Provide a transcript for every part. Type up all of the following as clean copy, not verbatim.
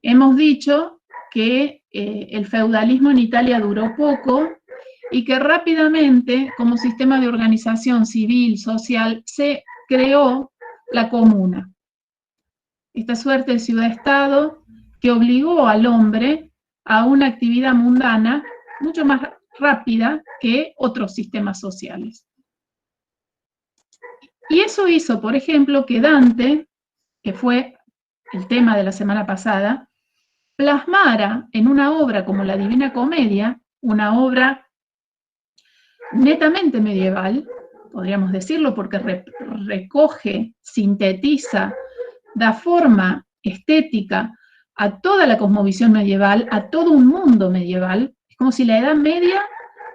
hemos dicho que el feudalismo en Italia duró poco y que rápidamente, como sistema de organización civil, social, se creó la comuna. Esta suerte de ciudad-estado que obligó al hombre a una actividad mundana mucho más rápida que otros sistemas sociales. Y eso hizo, por ejemplo, que Dante, que fue el tema de la semana pasada, plasmara en una obra como la Divina Comedia, una obra netamente medieval, podríamos decirlo, porque recoge, sintetiza, da forma estética a toda la cosmovisión medieval, a todo un mundo medieval. Es como si la Edad Media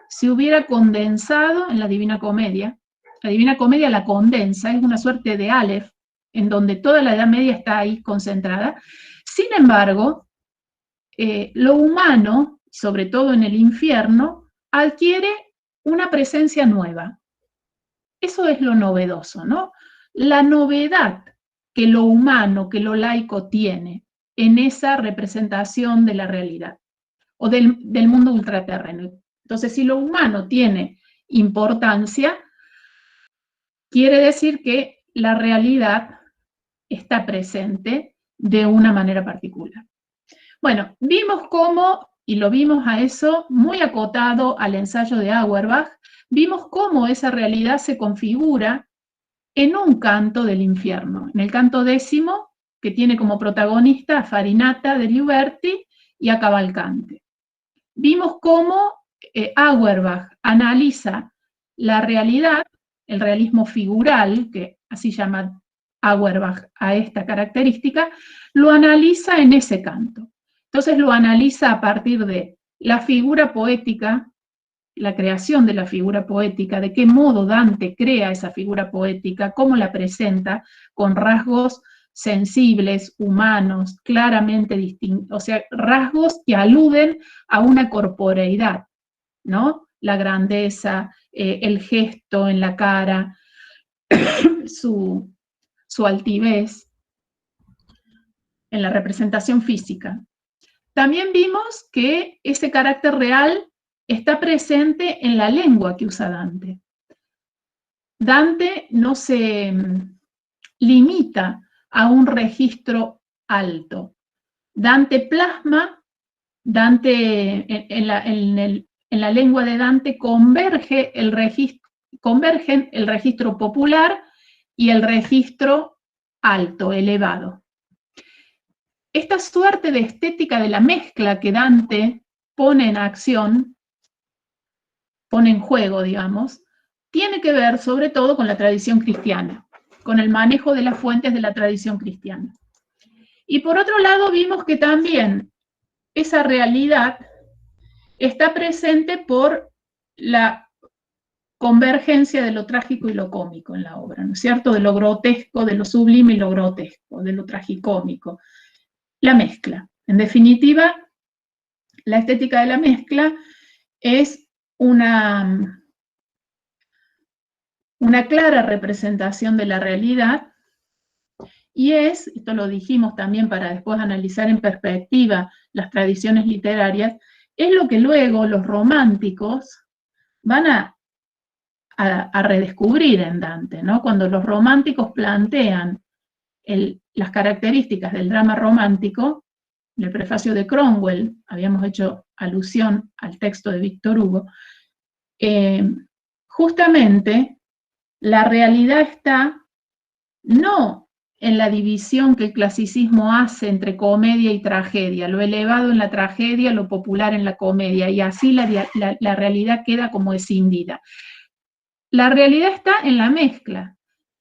se hubiera condensado en la Divina Comedia. La Divina Comedia la condensa, es una suerte de Aleph, en donde toda la Edad Media está ahí concentrada. Sin embargo, lo humano, sobre todo en el infierno, adquiere una presencia nueva. Eso es lo novedoso, ¿no? La novedad que lo humano, que lo laico tiene en esa representación de la realidad o del mundo ultraterreno. Entonces, si lo humano tiene importancia, quiere decir que la realidad está presente de una manera particular. Bueno, vimos cómo, y lo vimos a eso muy acotado al ensayo de Auerbach, vimos cómo esa realidad se configura en un canto del infierno, en el canto 10, que tiene como protagonista a Farinata de Liuberti y a Cavalcante. Vimos cómo Auerbach analiza la realidad, el realismo figural, que así llama Auerbach a esta característica, lo analiza en ese canto. Entonces lo analiza a partir de la figura poética, la creación de la figura poética, de qué modo Dante crea esa figura poética, cómo la presenta, con rasgos sensibles, humanos, claramente distintos, o sea, rasgos que aluden a una corporeidad, ¿no? La grandeza, el gesto en la cara, su altivez, en la representación física. También vimos que ese carácter real está presente en la lengua que usa Dante. Dante no se limita a un registro alto. Dante plasma, Dante en la lengua de Dante convergen el registro popular y el registro alto, elevado. Esta suerte de estética de la mezcla que Dante pone en acción, pone en juego, digamos, tiene que ver sobre todo con la tradición cristiana, con el manejo de las fuentes de la tradición cristiana. Y por otro lado vimos que también esa realidad está presente por la convergencia de lo trágico y lo cómico en la obra, ¿no es cierto? De lo grotesco, de lo sublime y lo grotesco, de lo tragicómico. La mezcla. En definitiva, la estética de la mezcla es una clara representación de la realidad y es, esto lo dijimos también para después analizar en perspectiva las tradiciones literarias, es lo que luego los románticos van a redescubrir en Dante, ¿no? Cuando los románticos plantean las características del drama romántico, en el prefacio de Cromwell, habíamos hecho alusión al texto de Víctor Hugo, justamente la realidad está no en la división que el clasicismo hace entre comedia y tragedia, lo elevado en la tragedia, lo popular en la comedia, y así la realidad queda como escindida. La realidad está en la mezcla,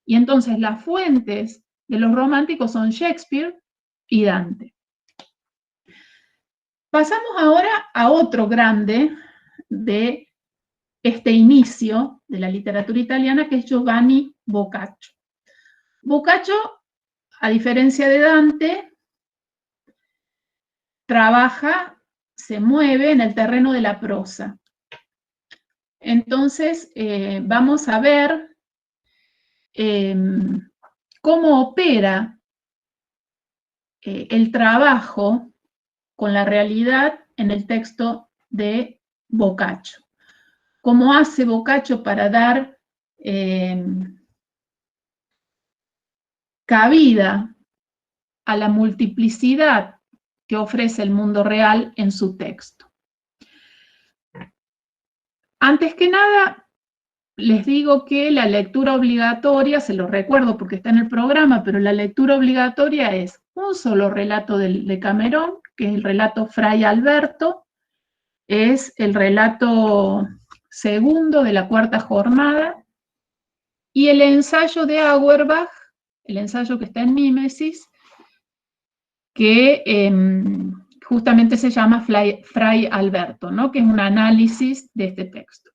y entonces las fuentes de los románticos son Shakespeare y Dante. Pasamos ahora a otro grande de este inicio de la literatura italiana, que es Giovanni Boccaccio. Boccaccio, a diferencia de Dante, trabaja, se mueve en el terreno de la prosa. Entonces, vamos a ver cómo opera el trabajo con la realidad en el texto de Boccaccio. ¿Cómo hace Boccaccio para dar cabida a la multiplicidad que ofrece el mundo real en su texto? Antes que nada, les digo que la lectura obligatoria, se lo recuerdo porque está en el programa, pero la lectura obligatoria es un solo relato de Decamerón, que es el relato Fray Alberto, es el relato segundo de la cuarta jornada, y el ensayo de Auerbach, el ensayo que está en Mímesis, que justamente se llama Fray Alberto, ¿no? Que es un análisis de este texto.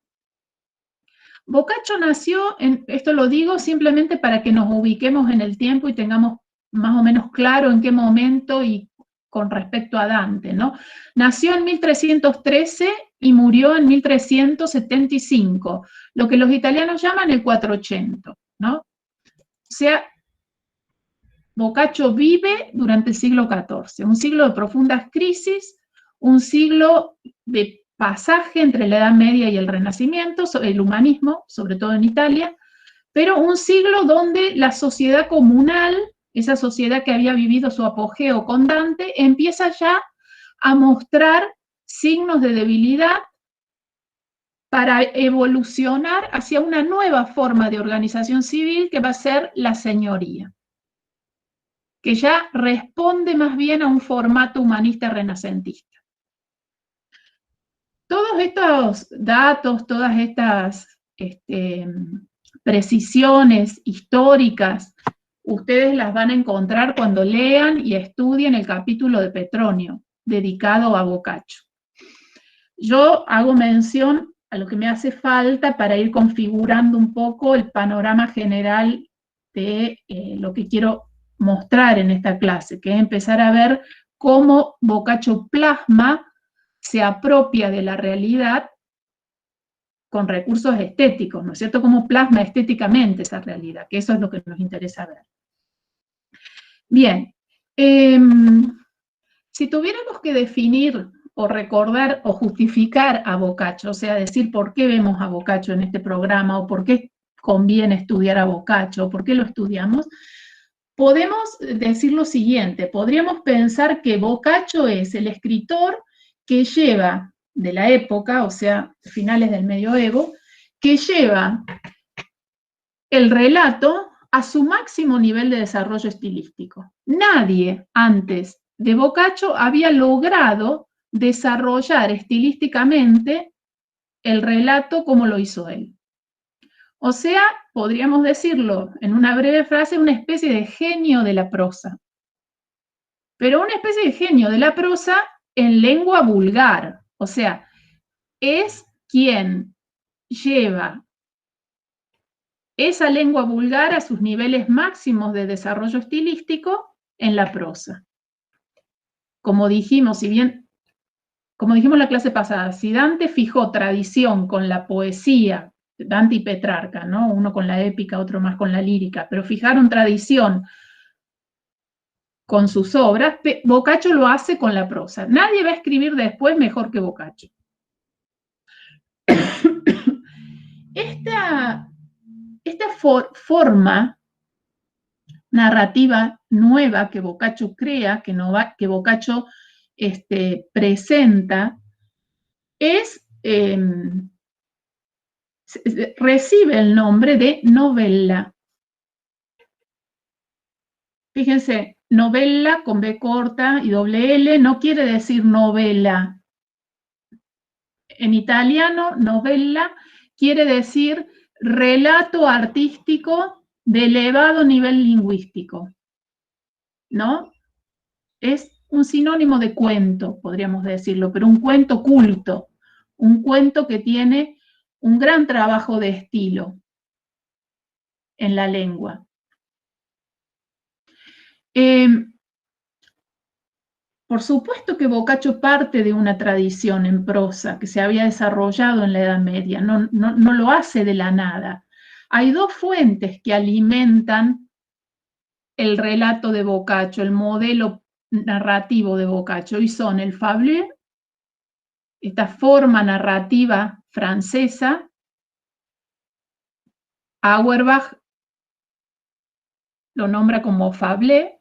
Boccaccio nació, esto lo digo simplemente para que nos ubiquemos en el tiempo y tengamos más o menos claro en qué momento y con respecto a Dante, ¿no? Nació en 1313 y murió en 1375, lo que los italianos llaman el 480, ¿no? O sea, Boccaccio vive durante el siglo XIV, un siglo de profundas crisis, un siglo de pasaje entre la Edad Media y el Renacimiento, el humanismo, sobre todo en Italia, pero un siglo donde la sociedad comunal, esa sociedad que había vivido su apogeo con Dante, empieza ya a mostrar signos de debilidad para evolucionar hacia una nueva forma de organización civil que va a ser la señoría, que ya responde más bien a un formato humanista renacentista. Todos estos datos, todas estas precisiones históricas, ustedes las van a encontrar cuando lean y estudien el capítulo de Petronio, dedicado a Boccaccio. Yo hago mención a lo que me hace falta para ir configurando un poco el panorama general de lo que quiero mostrar en esta clase, que es empezar a ver cómo Boccaccio plasma, se apropia de la realidad con recursos estéticos, ¿no es cierto? Cómo plasma estéticamente esa realidad, que eso es lo que nos interesa ver. Bien, si tuviéramos que definir o recordar o justificar a Boccaccio, o sea, decir por qué vemos a Boccaccio en este programa o por qué conviene estudiar a Boccaccio, o por qué lo estudiamos, podemos decir lo siguiente, podríamos pensar que Boccaccio es el escritor que lleva de la época, o sea, finales del medioevo, que lleva el relato a su máximo nivel de desarrollo estilístico. Nadie antes de Boccaccio había logrado desarrollar estilísticamente el relato como lo hizo él. O sea, podríamos decirlo en una breve frase, una especie de genio de la prosa. Pero una especie de genio de la prosa en lengua vulgar. O sea, es quien lleva esa lengua vulgar a sus niveles máximos de desarrollo estilístico en la prosa. Como dijimos, como dijimos en la clase pasada, si Dante fijó tradición con la poesía, Dante y Petrarca, ¿no? Uno con la épica, otro más con la lírica, pero fijaron tradición con sus obras, Boccaccio lo hace con la prosa. Nadie va a escribir después mejor que Boccaccio. Esta forma narrativa nueva que Boccaccio crea, que Boccaccio presenta, recibe el nombre de novella. Fíjense, novella con B corta y doble L no quiere decir novela. En italiano, novella quiere decir relato artístico de elevado nivel lingüístico, ¿no? Es un sinónimo de cuento, podríamos decirlo, pero un cuento culto, un cuento que tiene un gran trabajo de estilo en la lengua. Por supuesto que Boccaccio parte de una tradición en prosa que se había desarrollado en la Edad Media, no lo hace de la nada. Hay dos fuentes que alimentan el relato de Boccaccio, el modelo narrativo de Boccaccio, y son el fable, esta forma narrativa francesa. Auerbach lo nombra como fable,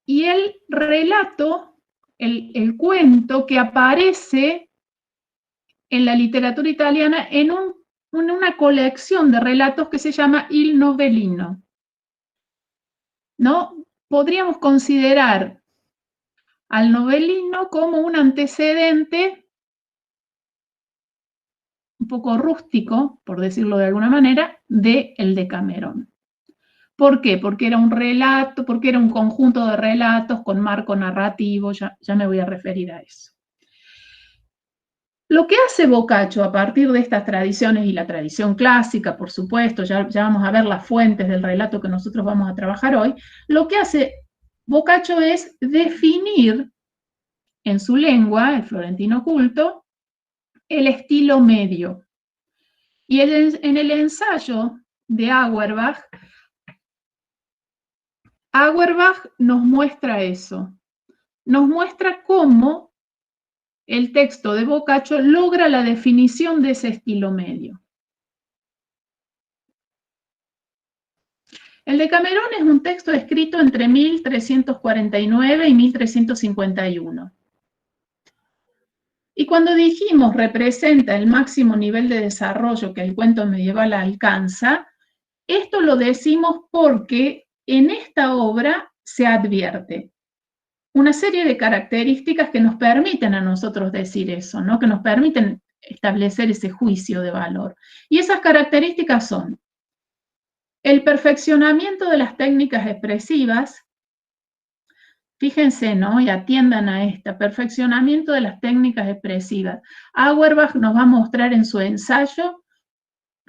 y el relato, el cuento que aparece en la literatura italiana en una colección de relatos que se llama Il Novellino, ¿no? Podríamos considerar al novellino como un antecedente un poco rústico, por decirlo de alguna manera, de el Decamerón. ¿Por qué? Porque era un relato, porque era un conjunto de relatos con marco narrativo, ya me voy a referir a eso. Lo que hace Boccaccio a partir de estas tradiciones y la tradición clásica, por supuesto, ya vamos a ver las fuentes del relato que nosotros vamos a trabajar hoy, lo que hace Boccaccio es definir en su lengua, el florentino culto, el estilo medio. Y en el ensayo de Auerbach nos muestra eso, nos muestra cómo el texto de Boccaccio logra la definición de ese estilo medio. El Decamerón es un texto escrito entre 1349 y 1351. Y cuando dijimos representa el máximo nivel de desarrollo que el cuento medieval alcanza, esto lo decimos porque en esta obra se advierte una serie de características que nos permiten a nosotros decir eso, ¿no? Que nos permiten establecer ese juicio de valor. Y esas características son el perfeccionamiento de las técnicas expresivas. Fíjense, ¿no? Y atiendan a esta, perfeccionamiento de las técnicas expresivas. Auerbach nos va a mostrar en su ensayo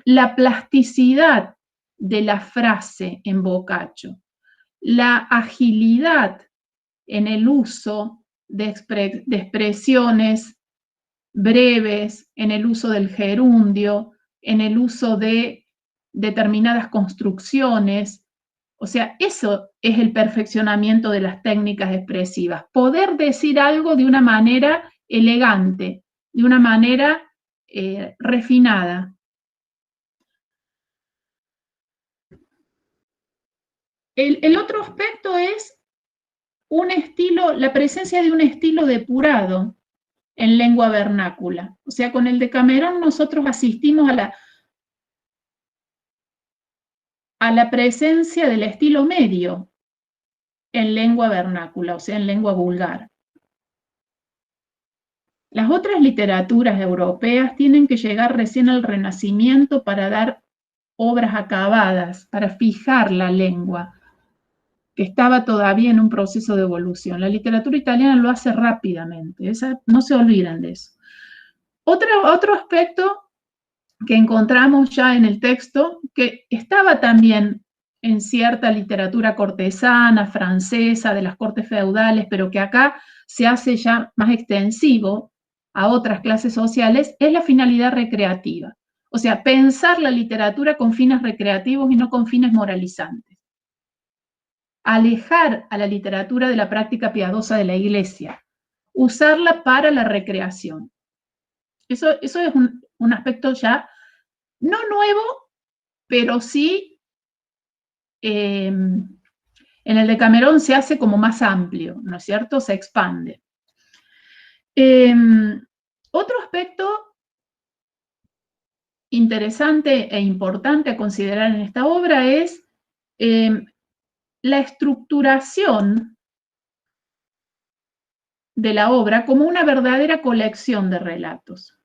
la plasticidad de la frase en Boccaccio, la agilidad en el uso de expresiones breves, en el uso del gerundio, en el uso de determinadas construcciones. O sea, eso es el perfeccionamiento de las técnicas expresivas. Poder decir algo de una manera elegante, de una manera refinada. El otro aspecto es un estilo, la presencia de un estilo depurado en lengua vernácula. O sea, con el Decamerón nosotros asistimos a la presencia del estilo medio en lengua vernácula, o sea, en lengua vulgar. Las otras literaturas europeas tienen que llegar recién al Renacimiento para dar obras acabadas, para fijar la lengua, que estaba todavía en un proceso de evolución. La literatura italiana lo hace rápidamente, no se olviden de eso. Otro aspecto que encontramos ya en el texto, que estaba también en cierta literatura cortesana, francesa, de las cortes feudales, pero que acá se hace ya más extensivo a otras clases sociales, es la finalidad recreativa. O sea, pensar la literatura con fines recreativos y no con fines moralizantes. Alejar a la literatura de la práctica piadosa de la iglesia, usarla para la recreación. Eso es un aspecto ya no nuevo, pero sí en el Decamerón se hace como más amplio, ¿no es cierto? Se expande. Otro aspecto interesante e importante a considerar en esta obra es la estructuración de la obra como una verdadera colección de relatos.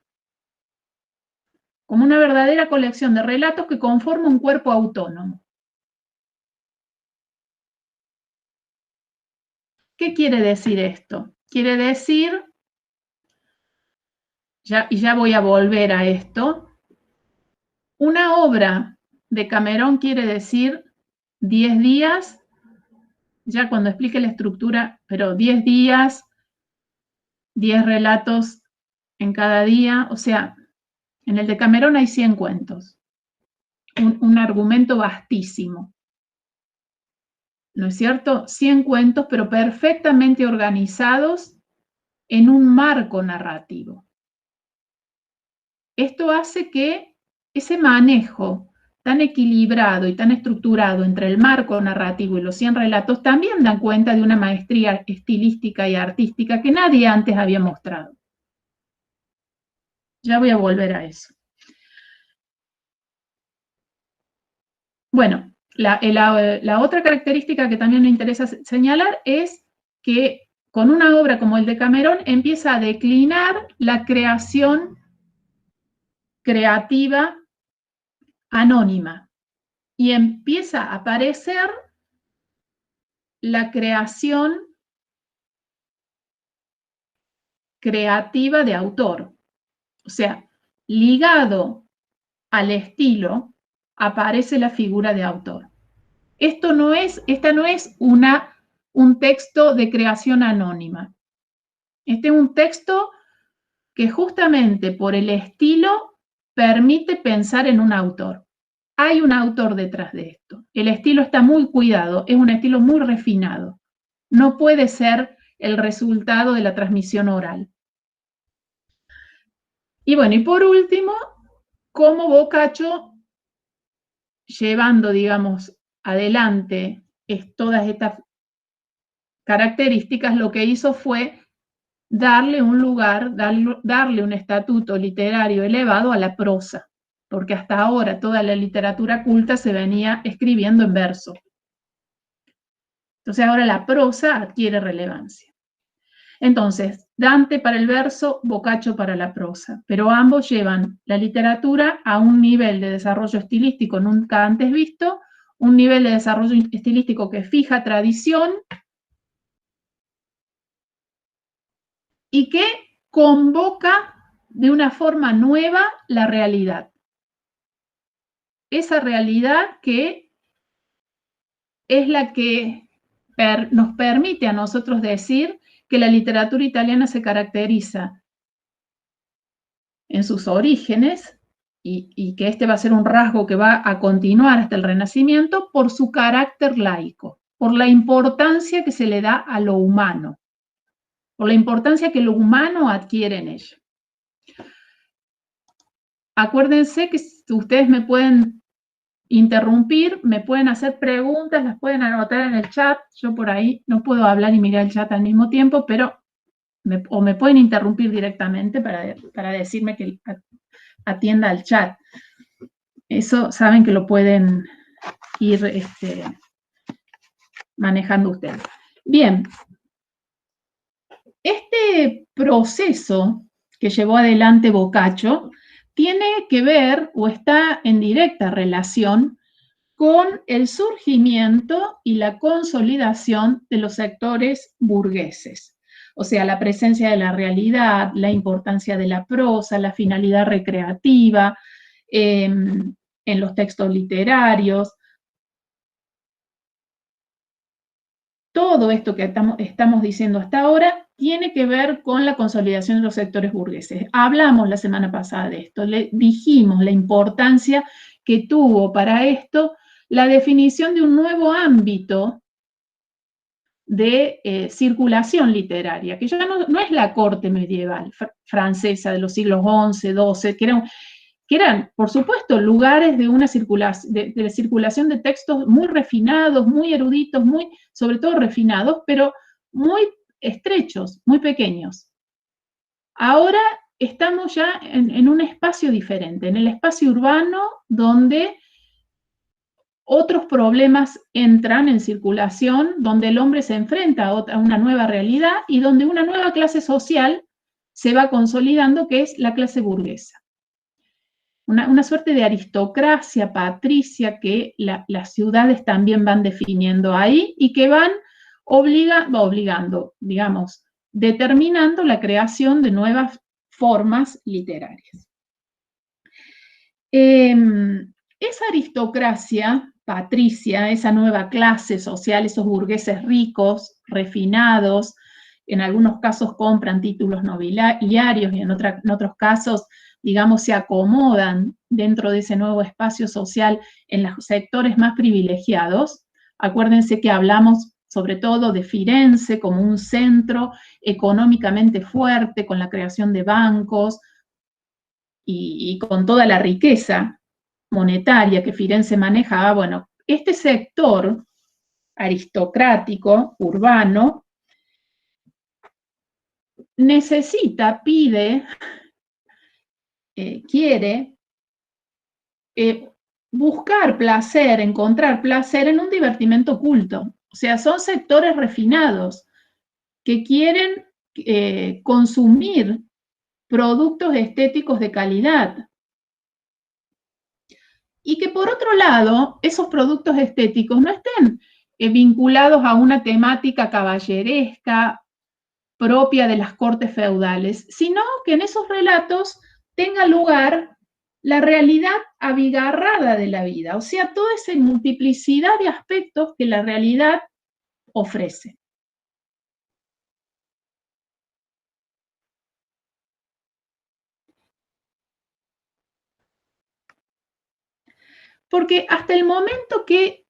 Como una verdadera colección de relatos que conforma un cuerpo autónomo. ¿Qué quiere decir esto? Quiere decir, ya voy a volver a esto, una obra de Camerón quiere decir 10 días, ya cuando explique la estructura, pero 10 días, 10 relatos en cada día, o sea, en el de Camerón hay 100 cuentos, un argumento vastísimo. ¿no es cierto? 100 cuentos, pero perfectamente organizados en un marco narrativo. Esto hace que ese manejo tan equilibrado y tan estructurado entre el marco narrativo y los 100 relatos también dan cuenta de una maestría estilística y artística que nadie antes había mostrado. Ya voy a volver a eso. Bueno, la otra característica que también me interesa señalar es que con una obra como el Decamerón empieza a declinar la creación creativa anónima y empieza a aparecer la creación creativa de autor. O sea, ligado al estilo aparece la figura de autor. Esta no es un texto de creación anónima. Este es un texto que justamente por el estilo permite pensar en un autor. Hay un autor detrás de esto. El estilo está muy cuidado, es un estilo muy refinado. No puede ser el resultado de la transmisión oral. Y bueno, y por último, cómo Boccaccio, llevando, digamos, adelante todas estas características, lo que hizo fue darle un lugar, darle un estatuto literario elevado a la prosa, porque hasta ahora toda la literatura culta se venía escribiendo en verso. Entonces ahora la prosa adquiere relevancia. Entonces, Dante para el verso, Boccaccio para la prosa, pero ambos llevan la literatura a un nivel de desarrollo estilístico nunca antes visto, un nivel de desarrollo estilístico que fija tradición y que convoca de una forma nueva la realidad. Esa realidad que es la que nos permite a nosotros decir que la literatura italiana se caracteriza en sus orígenes y que este va a ser un rasgo que va a continuar hasta el Renacimiento por su carácter laico, por la importancia que se le da a lo humano, por la importancia que lo humano adquiere en ella. Acuérdense que ustedes me pueden interrumpir, me pueden hacer preguntas, las pueden anotar en el chat. Yo por ahí no puedo hablar y mirar el chat al mismo tiempo, pero me pueden interrumpir directamente para decirme que atienda al chat. Eso saben que lo pueden ir manejando ustedes. Bien, este proceso que llevó adelante Boccaccio tiene que ver o está en directa relación con el surgimiento y la consolidación de los sectores burgueses. O sea, la presencia de la realidad, la importancia de la prosa, la finalidad recreativa en los textos literarios. Todo esto que estamos diciendo hasta ahora tiene que ver con la consolidación de los sectores burgueses. Hablamos la semana pasada de esto, le dijimos la importancia que tuvo para esto la definición de un nuevo ámbito de circulación literaria, que ya no es la corte medieval francesa de los siglos XI, XII, que eran, por supuesto, lugares de una circulación de textos muy refinados, muy eruditos, sobre todo refinados, pero muy estrechos, muy pequeños. Ahora estamos ya en un espacio diferente, en el espacio urbano, donde otros problemas entran en circulación, donde el hombre se enfrenta a una nueva realidad y donde una nueva clase social se va consolidando, que es la clase burguesa. Una suerte de aristocracia patricia que las ciudades también van definiendo ahí y que van obligando, digamos, determinando la creación de nuevas formas literarias. Esa aristocracia patricia, esa nueva clase social, esos burgueses ricos, refinados, en algunos casos compran títulos nobiliarios y en otros casos, digamos, se acomodan dentro de ese nuevo espacio social en los sectores más privilegiados, Acuérdense que hablamos sobre todo de Firenze como un centro económicamente fuerte, con la creación de bancos y con toda la riqueza monetaria que Firenze manejaba. Bueno, este sector aristocrático, urbano, necesita, pide, quiere buscar placer, encontrar placer en un divertimento oculto. O sea, son sectores refinados que quieren consumir productos estéticos de calidad. Y que por otro lado, esos productos estéticos no estén vinculados a una temática caballeresca propia de las cortes feudales, sino que en esos relatos tenga lugar la realidad abigarrada de la vida, o sea, toda esa multiplicidad de aspectos que la realidad ofrece. Porque hasta el momento que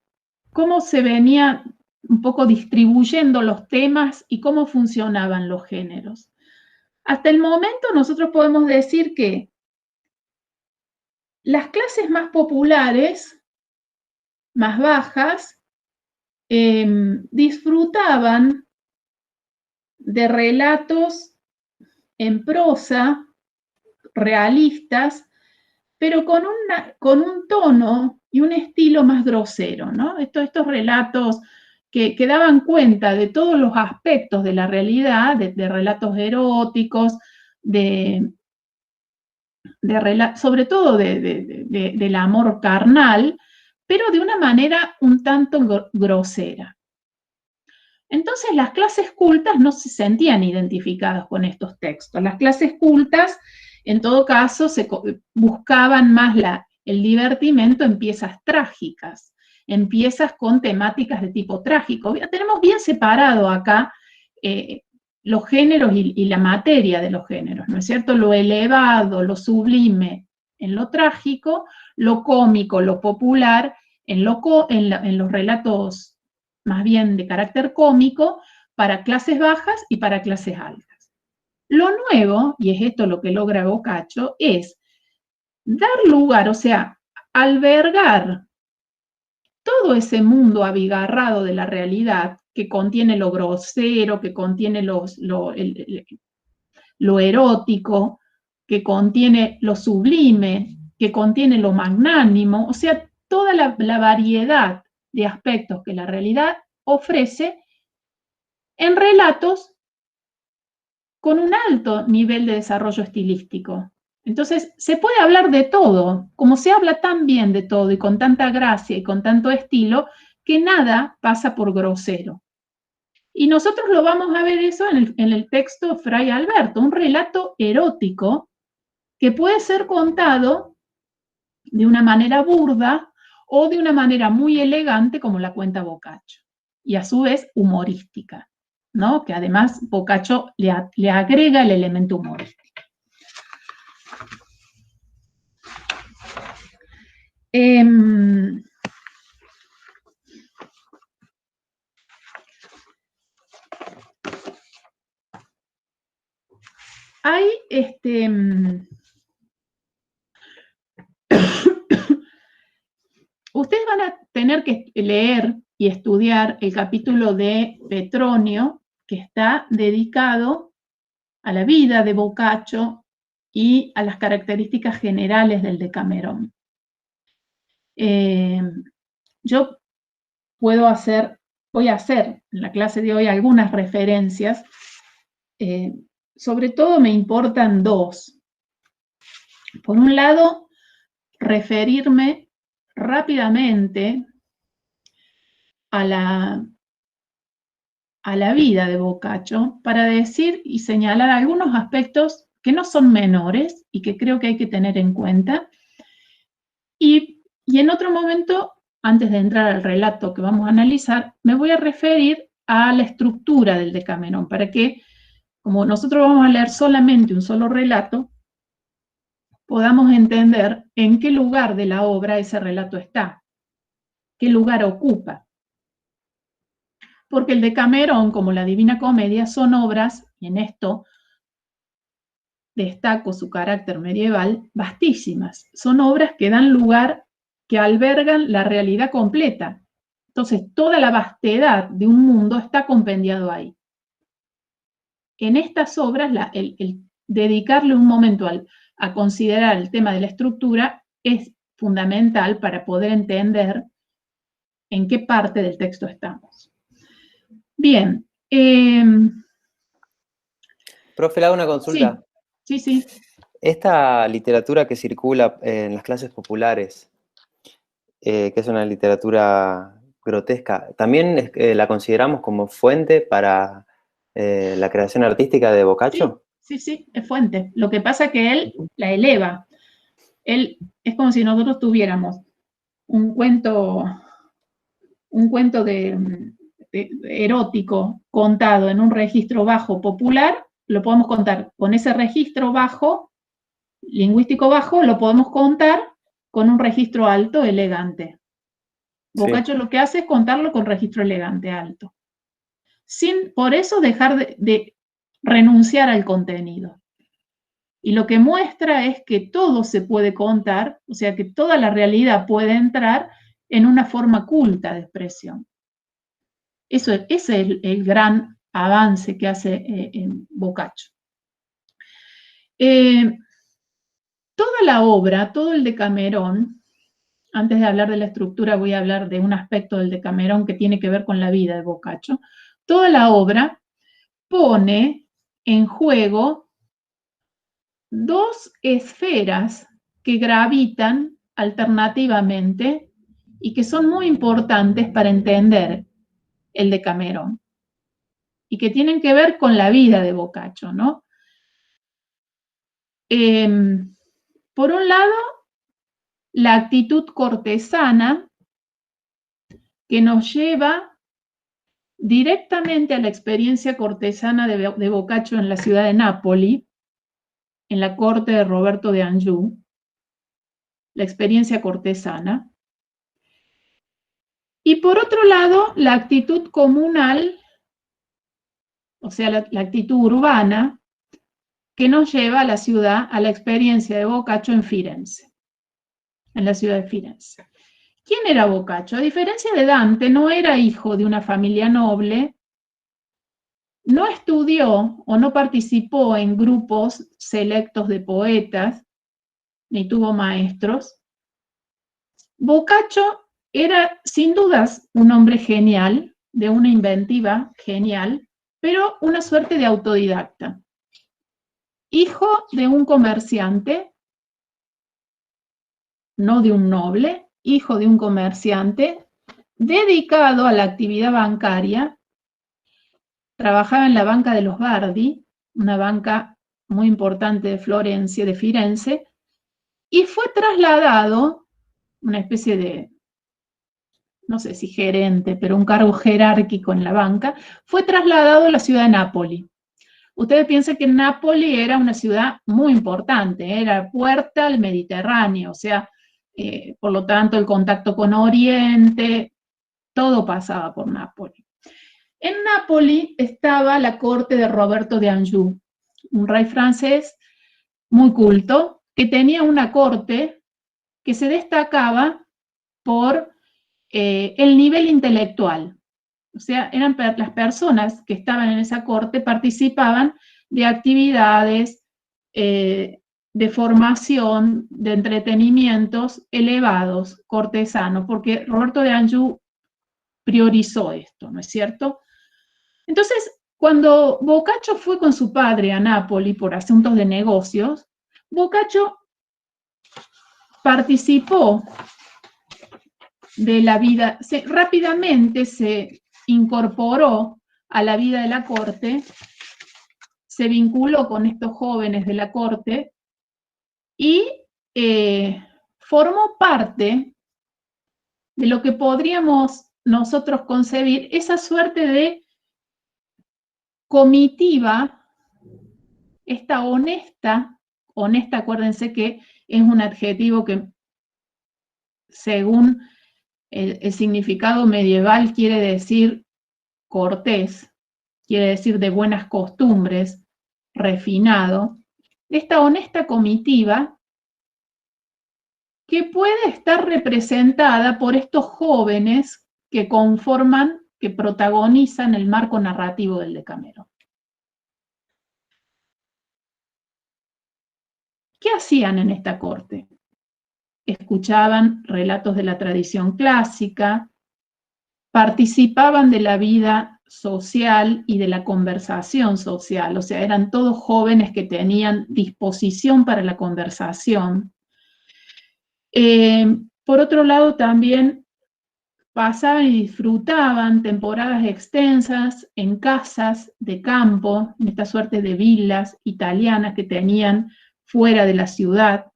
cómo se venía un poco distribuyendo los temas y cómo funcionaban los géneros. Hasta el momento nosotros podemos decir que las clases más populares, más bajas, disfrutaban de relatos en prosa, realistas, pero con un tono y un estilo más grosero, ¿no? Estos relatos que daban cuenta de todos los aspectos de la realidad, de relatos eróticos, sobre todo del amor carnal, pero de una manera un tanto grosera. Entonces las clases cultas no se sentían identificadas con estos textos. Las clases cultas, en todo caso, buscaban más el divertimento en piezas trágicas, en piezas con temáticas de tipo trágico. Tenemos bien separado acá los géneros y la materia de los géneros, ¿no es cierto? Lo elevado, lo sublime en lo trágico, lo cómico, lo popular en los relatos más bien de carácter cómico, para clases bajas y para clases altas. Lo nuevo, y es esto lo que logra Boccaccio, es dar lugar, o sea, albergar todo ese mundo abigarrado de la realidad que contiene lo grosero, que contiene lo erótico, que contiene lo sublime, que contiene lo magnánimo, o sea, toda la variedad de aspectos que la realidad ofrece en relatos con un alto nivel de desarrollo estilístico. Entonces, se puede hablar de todo, como se habla tan bien de todo y con tanta gracia y con tanto estilo, que nada pasa por grosero. Y nosotros lo vamos a ver eso en el texto Fray Alberto, un relato erótico que puede ser contado de una manera burda o de una manera muy elegante como la cuenta Boccaccio, y a su vez humorística, ¿no? Que además Boccaccio le agrega el elemento humorístico. Hay ustedes van a tener que leer y estudiar el capítulo de Petronio, que está dedicado a la vida de Boccaccio y a las características generales del Decamerón. Yo voy a hacer en la clase de hoy algunas referencias, sobre todo me importan dos. Por un lado, referirme rápidamente a la vida de Boccaccio para decir y señalar algunos aspectos que no son menores y que creo que hay que tener en cuenta. Y en otro momento, antes de entrar al relato que vamos a analizar, me voy a referir a la estructura del Decamerón, para que, como nosotros vamos a leer solamente un solo relato, podamos entender en qué lugar de la obra ese relato está, qué lugar ocupa. porque el Decamerón, como la Divina Comedia, son obras, y en esto destaco su carácter medieval, vastísimas. Son obras que dan lugar, que albergan la realidad completa. Entonces, toda la vastedad de un mundo está compendiado ahí. En estas obras, el dedicarle un momento a considerar el tema de la estructura es fundamental para poder entender en qué parte del texto estamos. Bien. Profe, le hago una consulta. Sí, sí. Esta literatura que circula en las clases populares, que es una literatura grotesca, ¿también la consideramos como fuente para la creación artística de Boccaccio? Sí, es fuente. Lo que pasa es que él la eleva. Él, es como si nosotros tuviéramos un cuento erótico contado en un registro bajo popular, lo podemos contar con ese registro bajo, lingüístico bajo, lo podemos contar con un registro alto, elegante. Boccaccio lo que hace es contarlo con registro elegante, alto. Sin por eso dejar de renunciar al contenido. Y lo que muestra es que todo se puede contar, o sea que toda la realidad puede entrar en una forma culta de expresión. Ese es el gran avance que hace Boccaccio. Toda la obra, todo el Decamerón, antes de hablar de la estructura voy a hablar de un aspecto del Decamerón que tiene que ver con la vida de Boccaccio. Toda la obra pone en juego dos esferas que gravitan alternativamente y que son muy importantes para entender el Decamerón y que tienen que ver con la vida de Boccaccio, ¿no? Por un lado, la actitud cortesana que nos lleva directamente a la experiencia cortesana de Boccaccio en la ciudad de Nápoli, en la corte de Roberto de Anjou, la experiencia cortesana. Y por otro lado, la actitud comunal, o sea, la actitud urbana, que nos lleva a la ciudad, a la experiencia de Boccaccio en Firenze, en la ciudad de Firenze. ¿Quién era Boccaccio? A diferencia de Dante, no era hijo de una familia noble, no estudió o no participó en grupos selectos de poetas, ni tuvo maestros. Boccaccio era sin dudas un hombre genial, de una inventiva genial, pero una suerte de autodidacta. Hijo de un comerciante, no de un noble, hijo de un comerciante, dedicado a la actividad bancaria, trabajaba en la banca de los Bardi, una banca muy importante de Florencia, de Firenze, y fue trasladado, una especie de, no sé si gerente, pero un cargo jerárquico en la banca, fue trasladado a la ciudad de Nápoli. Ustedes piensan que Nápoli era una ciudad muy importante, era puerta al Mediterráneo, o sea, por lo tanto el contacto con Oriente, todo pasaba por Nápoli. En Nápoli estaba la corte de Roberto de Anjou, un rey francés muy culto, que tenía una corte que se destacaba por el nivel intelectual. O sea, eran las personas que estaban en esa corte participaban de actividades de formación, de entretenimientos elevados, cortesanos, porque Roberto de Anjou priorizó esto, ¿no es cierto? Entonces, cuando Boccaccio fue con su padre a Nápoli por asuntos de negocios, Boccaccio participó de la vida, rápidamente se incorporó a la vida de la corte, se vinculó con estos jóvenes de la corte y formó parte de lo que podríamos nosotros concebir, esa suerte de comitiva, esta honesta, acuérdense que es un adjetivo que según el significado medieval quiere decir cortés, quiere decir de buenas costumbres, refinado, de esta honesta comitiva que puede estar representada por estos jóvenes que conforman, que protagonizan el marco narrativo del Decamerón. ¿Qué hacían en esta corte? Escuchaban relatos de la tradición clásica, participaban de la vida social y de la conversación social, o sea, eran todos jóvenes que tenían disposición para la conversación. Por otro lado, también pasaban y disfrutaban temporadas extensas en casas de campo, en esta suerte de villas italianas que tenían fuera de la ciudad,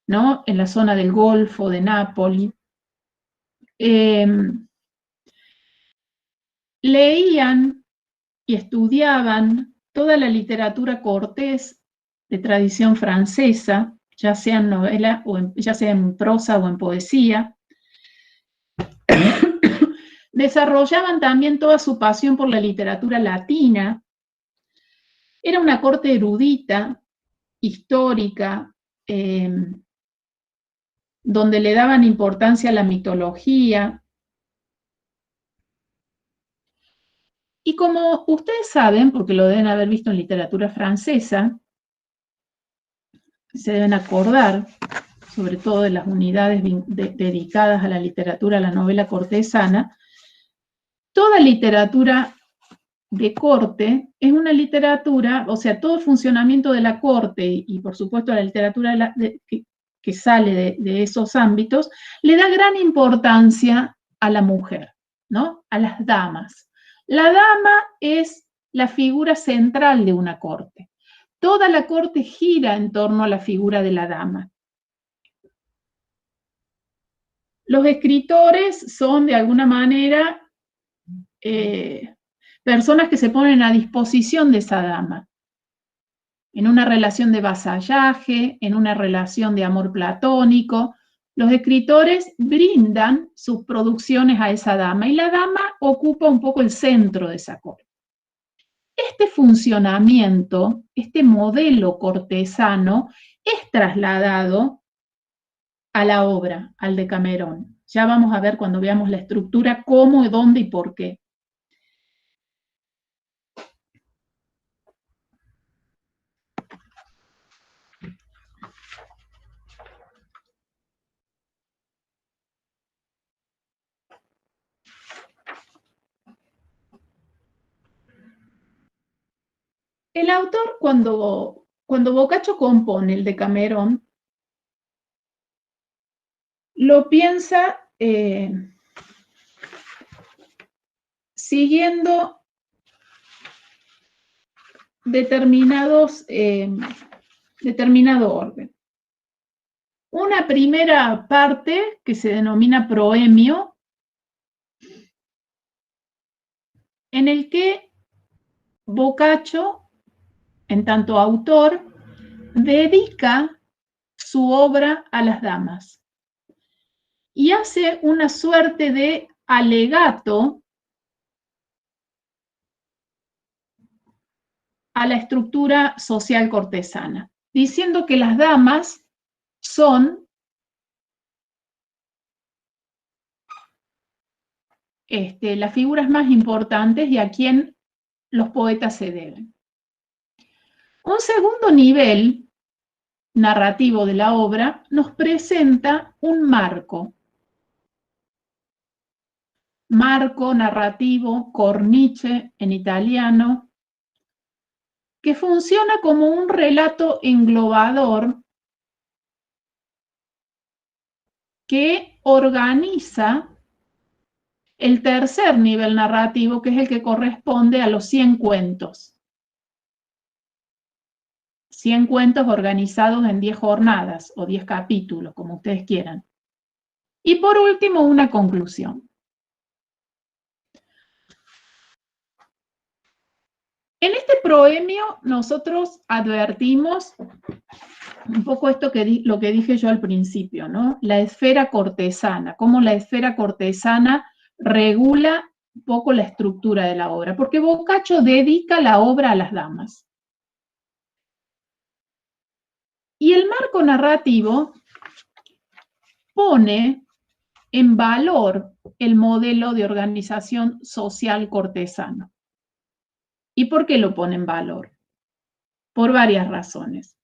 ¿no? En la zona del Golfo, de Nápoles. Leían y estudiaban toda la literatura cortés de tradición francesa, ya sea en novela, ya sea en prosa o en poesía. Desarrollaban también toda su pasión por la literatura latina. Era una corte erudita, histórica, donde le daban importancia a la mitología. Y como ustedes saben, porque lo deben haber visto en literatura francesa, se deben acordar, sobre todo de las unidades dedicadas a la literatura, a la novela cortesana, toda literatura de corte es una literatura, o sea, todo funcionamiento de la corte y por supuesto la literatura que sale de esos ámbitos, le da gran importancia a la mujer, ¿no? A las damas. La dama es la figura central de una corte. Toda la corte gira en torno a la figura de la dama. Los escritores son, de alguna manera, personas que se ponen a disposición de esa dama, en una relación de vasallaje, en una relación de amor platónico. Los escritores brindan sus producciones a esa dama y la dama ocupa un poco el centro de esa corte. Este funcionamiento, este modelo cortesano, es trasladado a la obra, al Decamerón. Ya vamos a ver cuando veamos la estructura cómo, dónde y por qué. El autor, cuando Boccaccio compone el Decamerón, lo piensa siguiendo determinado orden. Una primera parte que se denomina proemio, en el que Boccaccio, en tanto autor, dedica su obra a las damas y hace una suerte de alegato a la estructura social cortesana, diciendo que las damas son las figuras más importantes y a quien los poetas se deben. Un segundo nivel narrativo de la obra nos presenta un marco narrativo, cornice en italiano, que funciona como un relato englobador que organiza el tercer nivel narrativo, que es el que corresponde a los 100 cuentos. 100 cuentos organizados en 10 jornadas o 10 capítulos, como ustedes quieran. Y por último, una conclusión. En este proemio nosotros advertimos un poco lo que dije yo al principio, ¿no? La esfera cortesana, cómo la esfera cortesana regula un poco la estructura de la obra, porque Boccaccio dedica la obra a las damas. Y el marco narrativo pone en valor el modelo de organización social cortesano. ¿Y por qué lo pone en valor? Por varias razones.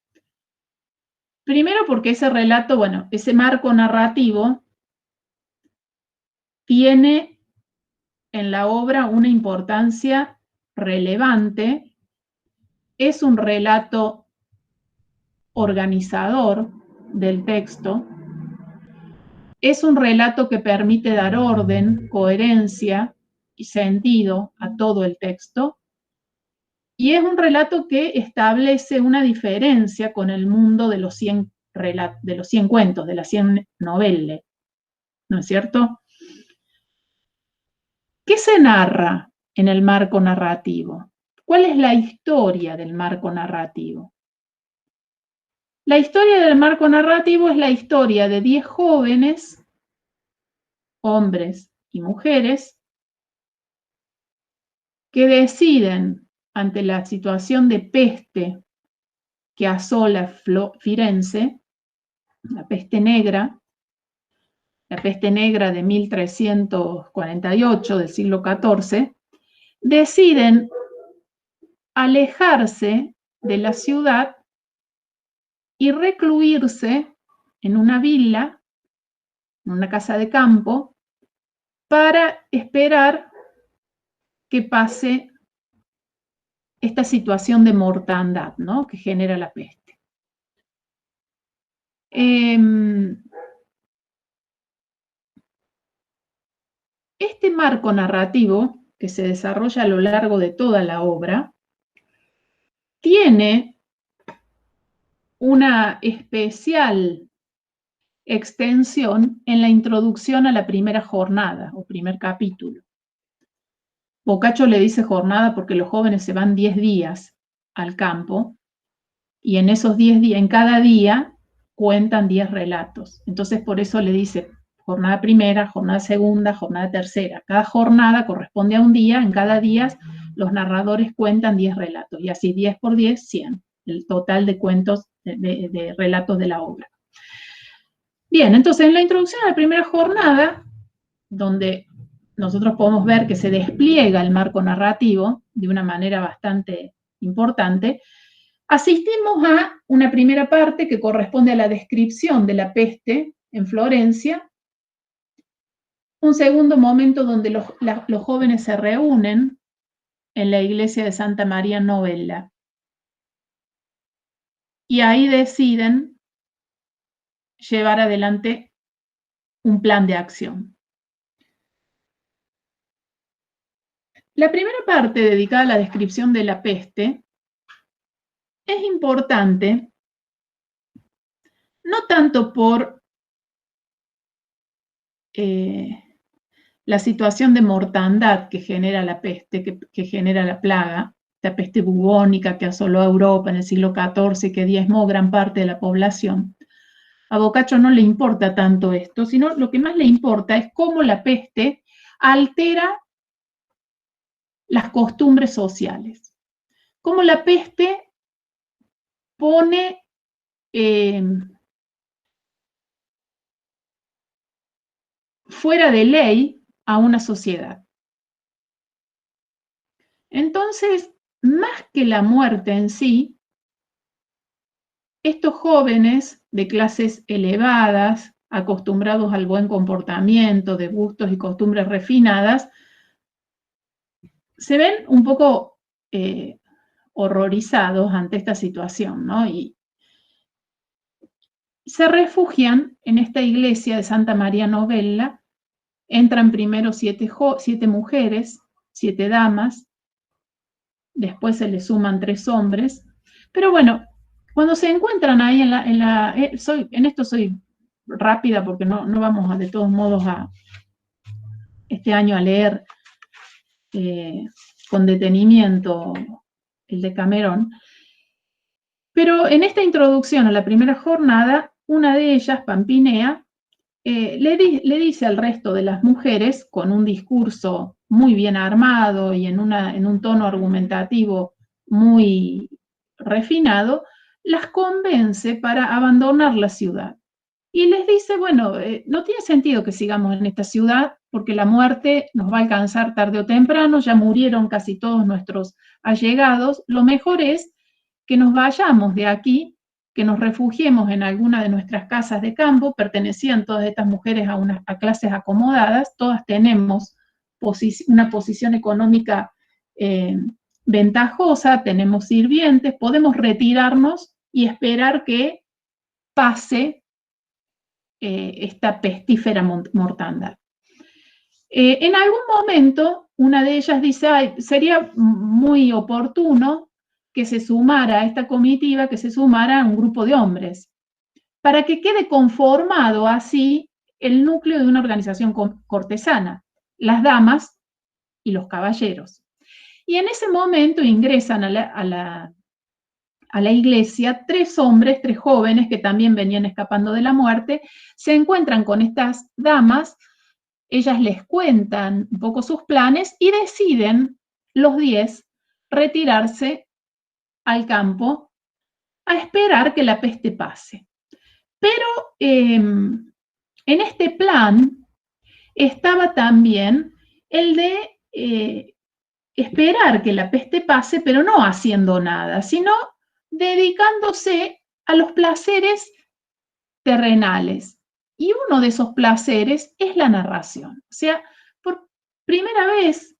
Primero porque ese relato, bueno, ese marco narrativo tiene en la obra una importancia relevante, es un relato organizador del texto, es un relato que permite dar orden, coherencia y sentido a todo el texto, y es un relato que establece una diferencia con el mundo de los 100 cuentos, de las 100 novelas, ¿no es cierto? ¿Qué se narra en el marco narrativo? ¿Cuál es la historia del marco narrativo? La historia del marco narrativo es la historia de 10 jóvenes, hombres y mujeres, que deciden, ante la situación de peste que asola Firenze, la peste negra de 1348 del siglo XIV, deciden alejarse de la ciudad y recluirse en una villa, en una casa de campo, para esperar que pase esta situación de mortandad, ¿no?, que genera la peste. Este marco narrativo, que se desarrolla a lo largo de toda la obra, tiene una especial extensión en la introducción a la primera jornada o primer capítulo. Boccaccio le dice jornada porque los jóvenes se van 10 días al campo y en esos 10 días, en cada día, cuentan 10 relatos. Entonces por eso le dice jornada primera, jornada segunda, jornada tercera. Cada jornada corresponde a un día, en cada día los narradores cuentan 10 relatos y así 10 por 10, 100, el total de cuentos, de relatos de la obra. Bien, entonces en la introducción a la primera jornada, donde nosotros podemos ver que se despliega el marco narrativo de una manera bastante importante, asistimos a una primera parte que corresponde a la descripción de la peste en Florencia, un segundo momento donde los jóvenes se reúnen en la iglesia de Santa María Novella y ahí deciden llevar adelante un plan de acción. La primera parte, dedicada a la descripción de la peste, es importante no tanto por la situación de mortandad que genera la peste, que genera la plaga, la peste bubónica que asoló a Europa en el siglo XIV y que diezmó gran parte de la población. A Boccaccio no le importa tanto esto, sino lo que más le importa es cómo la peste altera las costumbres sociales. Cómo la peste pone fuera de ley a una sociedad. Entonces, más que la muerte en sí, estos jóvenes de clases elevadas, acostumbrados al buen comportamiento, de gustos y costumbres refinadas, se ven un poco horrorizados ante esta situación, ¿no? Y se refugian en esta iglesia de Santa María Novella. Entran primero 7 mujeres, 7 damas, después se les suman 3 hombres, pero bueno, cuando se encuentran ahí en esto soy rápida porque no vamos de todos modos este año a leer con detenimiento el Decamerón, pero en esta introducción a la primera jornada, una de ellas, Pampinea, le dice al resto de las mujeres, con un discurso muy bien armado y en un tono argumentativo muy refinado, las convence para abandonar la ciudad. Y les dice, bueno, no tiene sentido que sigamos en esta ciudad porque la muerte nos va a alcanzar tarde o temprano, ya murieron casi todos nuestros allegados, lo mejor es que nos vayamos de aquí, que nos refugiemos en alguna de nuestras casas de campo. Pertenecían todas estas mujeres a clases acomodadas, todas tenemos una posición económica ventajosa, tenemos sirvientes, podemos retirarnos y esperar que pase esta pestífera mortandad. En algún momento, una de ellas dice, ay, sería muy oportuno que se sumara a esta comitiva, que se sumara a un grupo de hombres, para que quede conformado así el núcleo de una organización cortesana, las damas y los caballeros. Y en ese momento ingresan a la iglesia 3 hombres, 3 jóvenes que también venían escapando de la muerte, se encuentran con estas damas, ellas les cuentan un poco sus planes y deciden los 10 retirarse al campo a esperar que la peste pase. Pero en este plan estaba también el de esperar que la peste pase, pero no haciendo nada, sino dedicándose a los placeres terrenales. Y uno de esos placeres es la narración. O sea, por primera vez,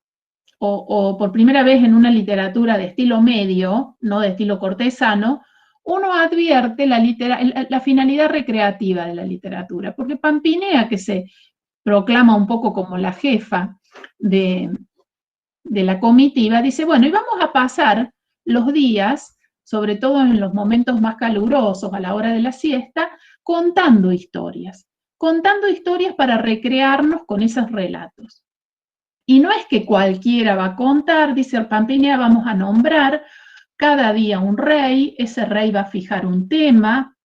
o por primera vez en una literatura de estilo medio, no de estilo cortesano, uno advierte la finalidad recreativa de la literatura, porque Pampinea, que se proclama un poco como la jefa de la comitiva, dice, bueno, y vamos a pasar los días, sobre todo en los momentos más calurosos, a la hora de la siesta, contando historias para recrearnos con esos relatos. Y no es que cualquiera va a contar, dice Pampinea, vamos a nombrar cada día un rey, ese rey va a fijar un tema,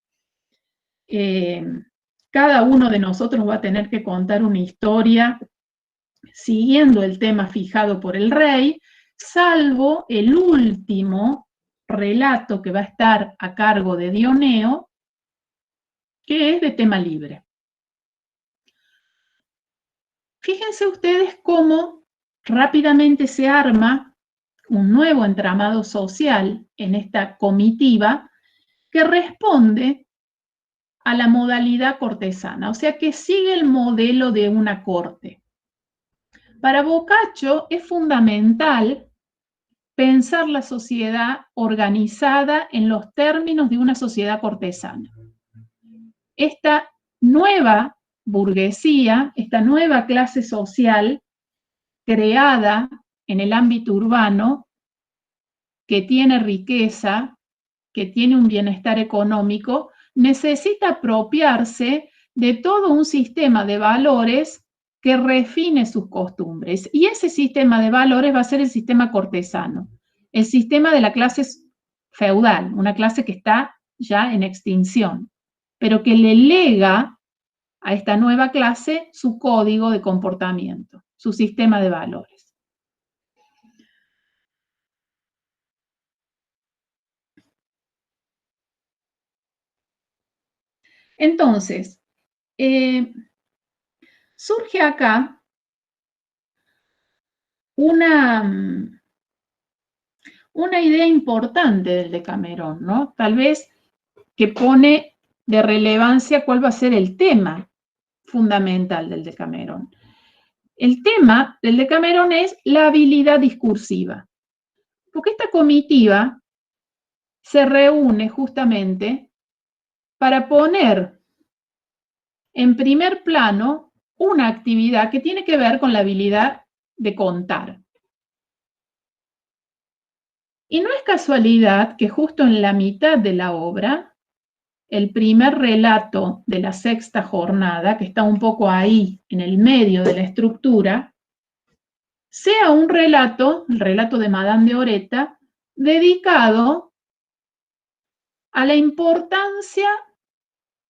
cada uno de nosotros va a tener que contar una historia siguiendo el tema fijado por el rey, salvo el último relato que va a estar a cargo de Dioneo, que es de tema libre. Fíjense ustedes cómo rápidamente se arma un nuevo entramado social en esta comitiva que responde a la modalidad cortesana, o sea que sigue el modelo de una corte. Para Boccaccio es fundamental pensar la sociedad organizada en los términos de una sociedad cortesana. Esta nueva burguesía, esta nueva clase social creada en el ámbito urbano, que tiene riqueza, que tiene un bienestar económico, necesita apropiarse de todo un sistema de valores que refine sus costumbres. Y ese sistema de valores va a ser el sistema cortesano, el sistema de la clase feudal, una clase que está ya en extinción, pero que le lega a esta nueva clase su código de comportamiento, su sistema de valores. Entonces, surge acá una idea importante del Decamerón, ¿no? Tal vez que pone de relevancia cuál va a ser el tema fundamental del Decamerón. El tema del Decamerón es la habilidad discursiva, porque esta comitiva se reúne justamente para poner en primer plano una actividad que tiene que ver con la habilidad de contar. Y no es casualidad que justo en la mitad de la obra, el primer relato de la sexta jornada, que está un poco ahí en el medio de la estructura, sea un relato, el relato de Madame de Oreta, dedicado a la importancia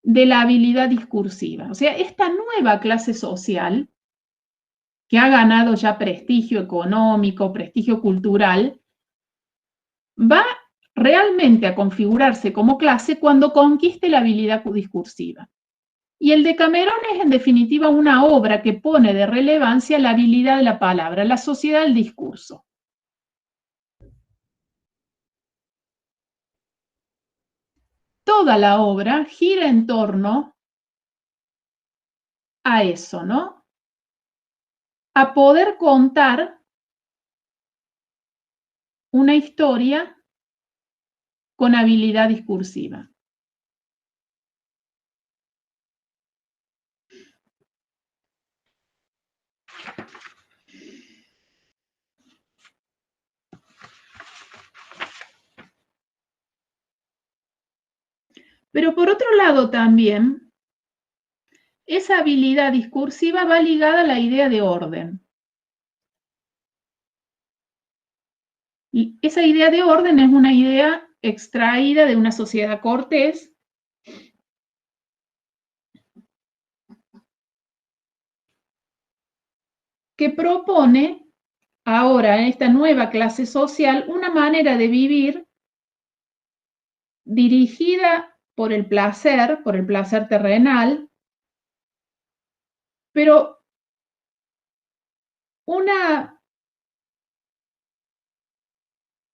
de la habilidad discursiva. O sea, esta nueva clase social que ha ganado ya prestigio económico, prestigio cultural, va realmente a configurarse como clase cuando conquiste la habilidad discursiva. Y el Decamerón es en definitiva una obra que pone de relevancia la habilidad de la palabra, la sociedad del discurso. Toda la obra gira en torno a eso, ¿no? A poder contar una historia con habilidad discursiva. Pero por otro lado también, esa habilidad discursiva va ligada a la idea de orden. Y esa idea de orden es una idea extraída de una sociedad cortés que propone ahora en esta nueva clase social una manera de vivir dirigida por el placer terrenal, pero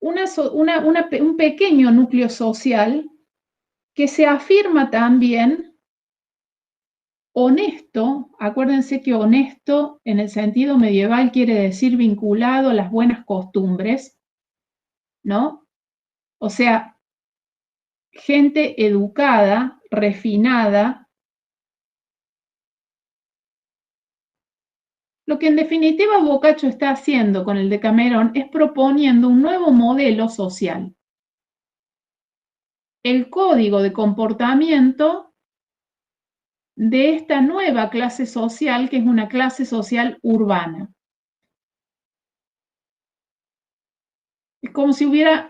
un pequeño núcleo social que se afirma también honesto. Acuérdense que honesto en el sentido medieval quiere decir vinculado a las buenas costumbres, ¿no? O sea, gente educada, refinada. Lo que en definitiva Boccaccio está haciendo con el Decamerón es proponiendo un nuevo modelo social. El código de comportamiento de esta nueva clase social, que es una clase social urbana. Es como si hubieran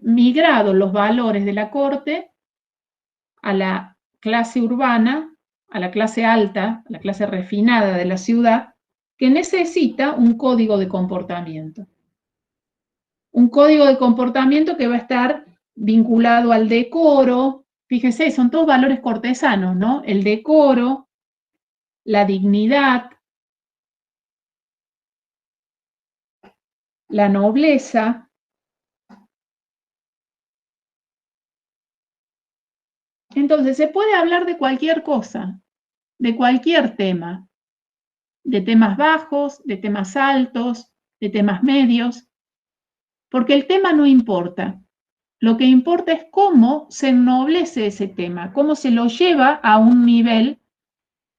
migrado los valores de la corte a la clase urbana, a la clase alta, a la clase refinada de la ciudad, que necesita un código de comportamiento. Un código de comportamiento que va a estar vinculado al decoro. Fíjense, son todos valores cortesanos, ¿no? El decoro, la dignidad, la nobleza. Entonces, se puede hablar de cualquier cosa, de cualquier tema, de temas bajos, de temas altos, de temas medios, porque el tema no importa. Lo que importa es cómo se ennoblece ese tema, cómo se lo lleva a un nivel,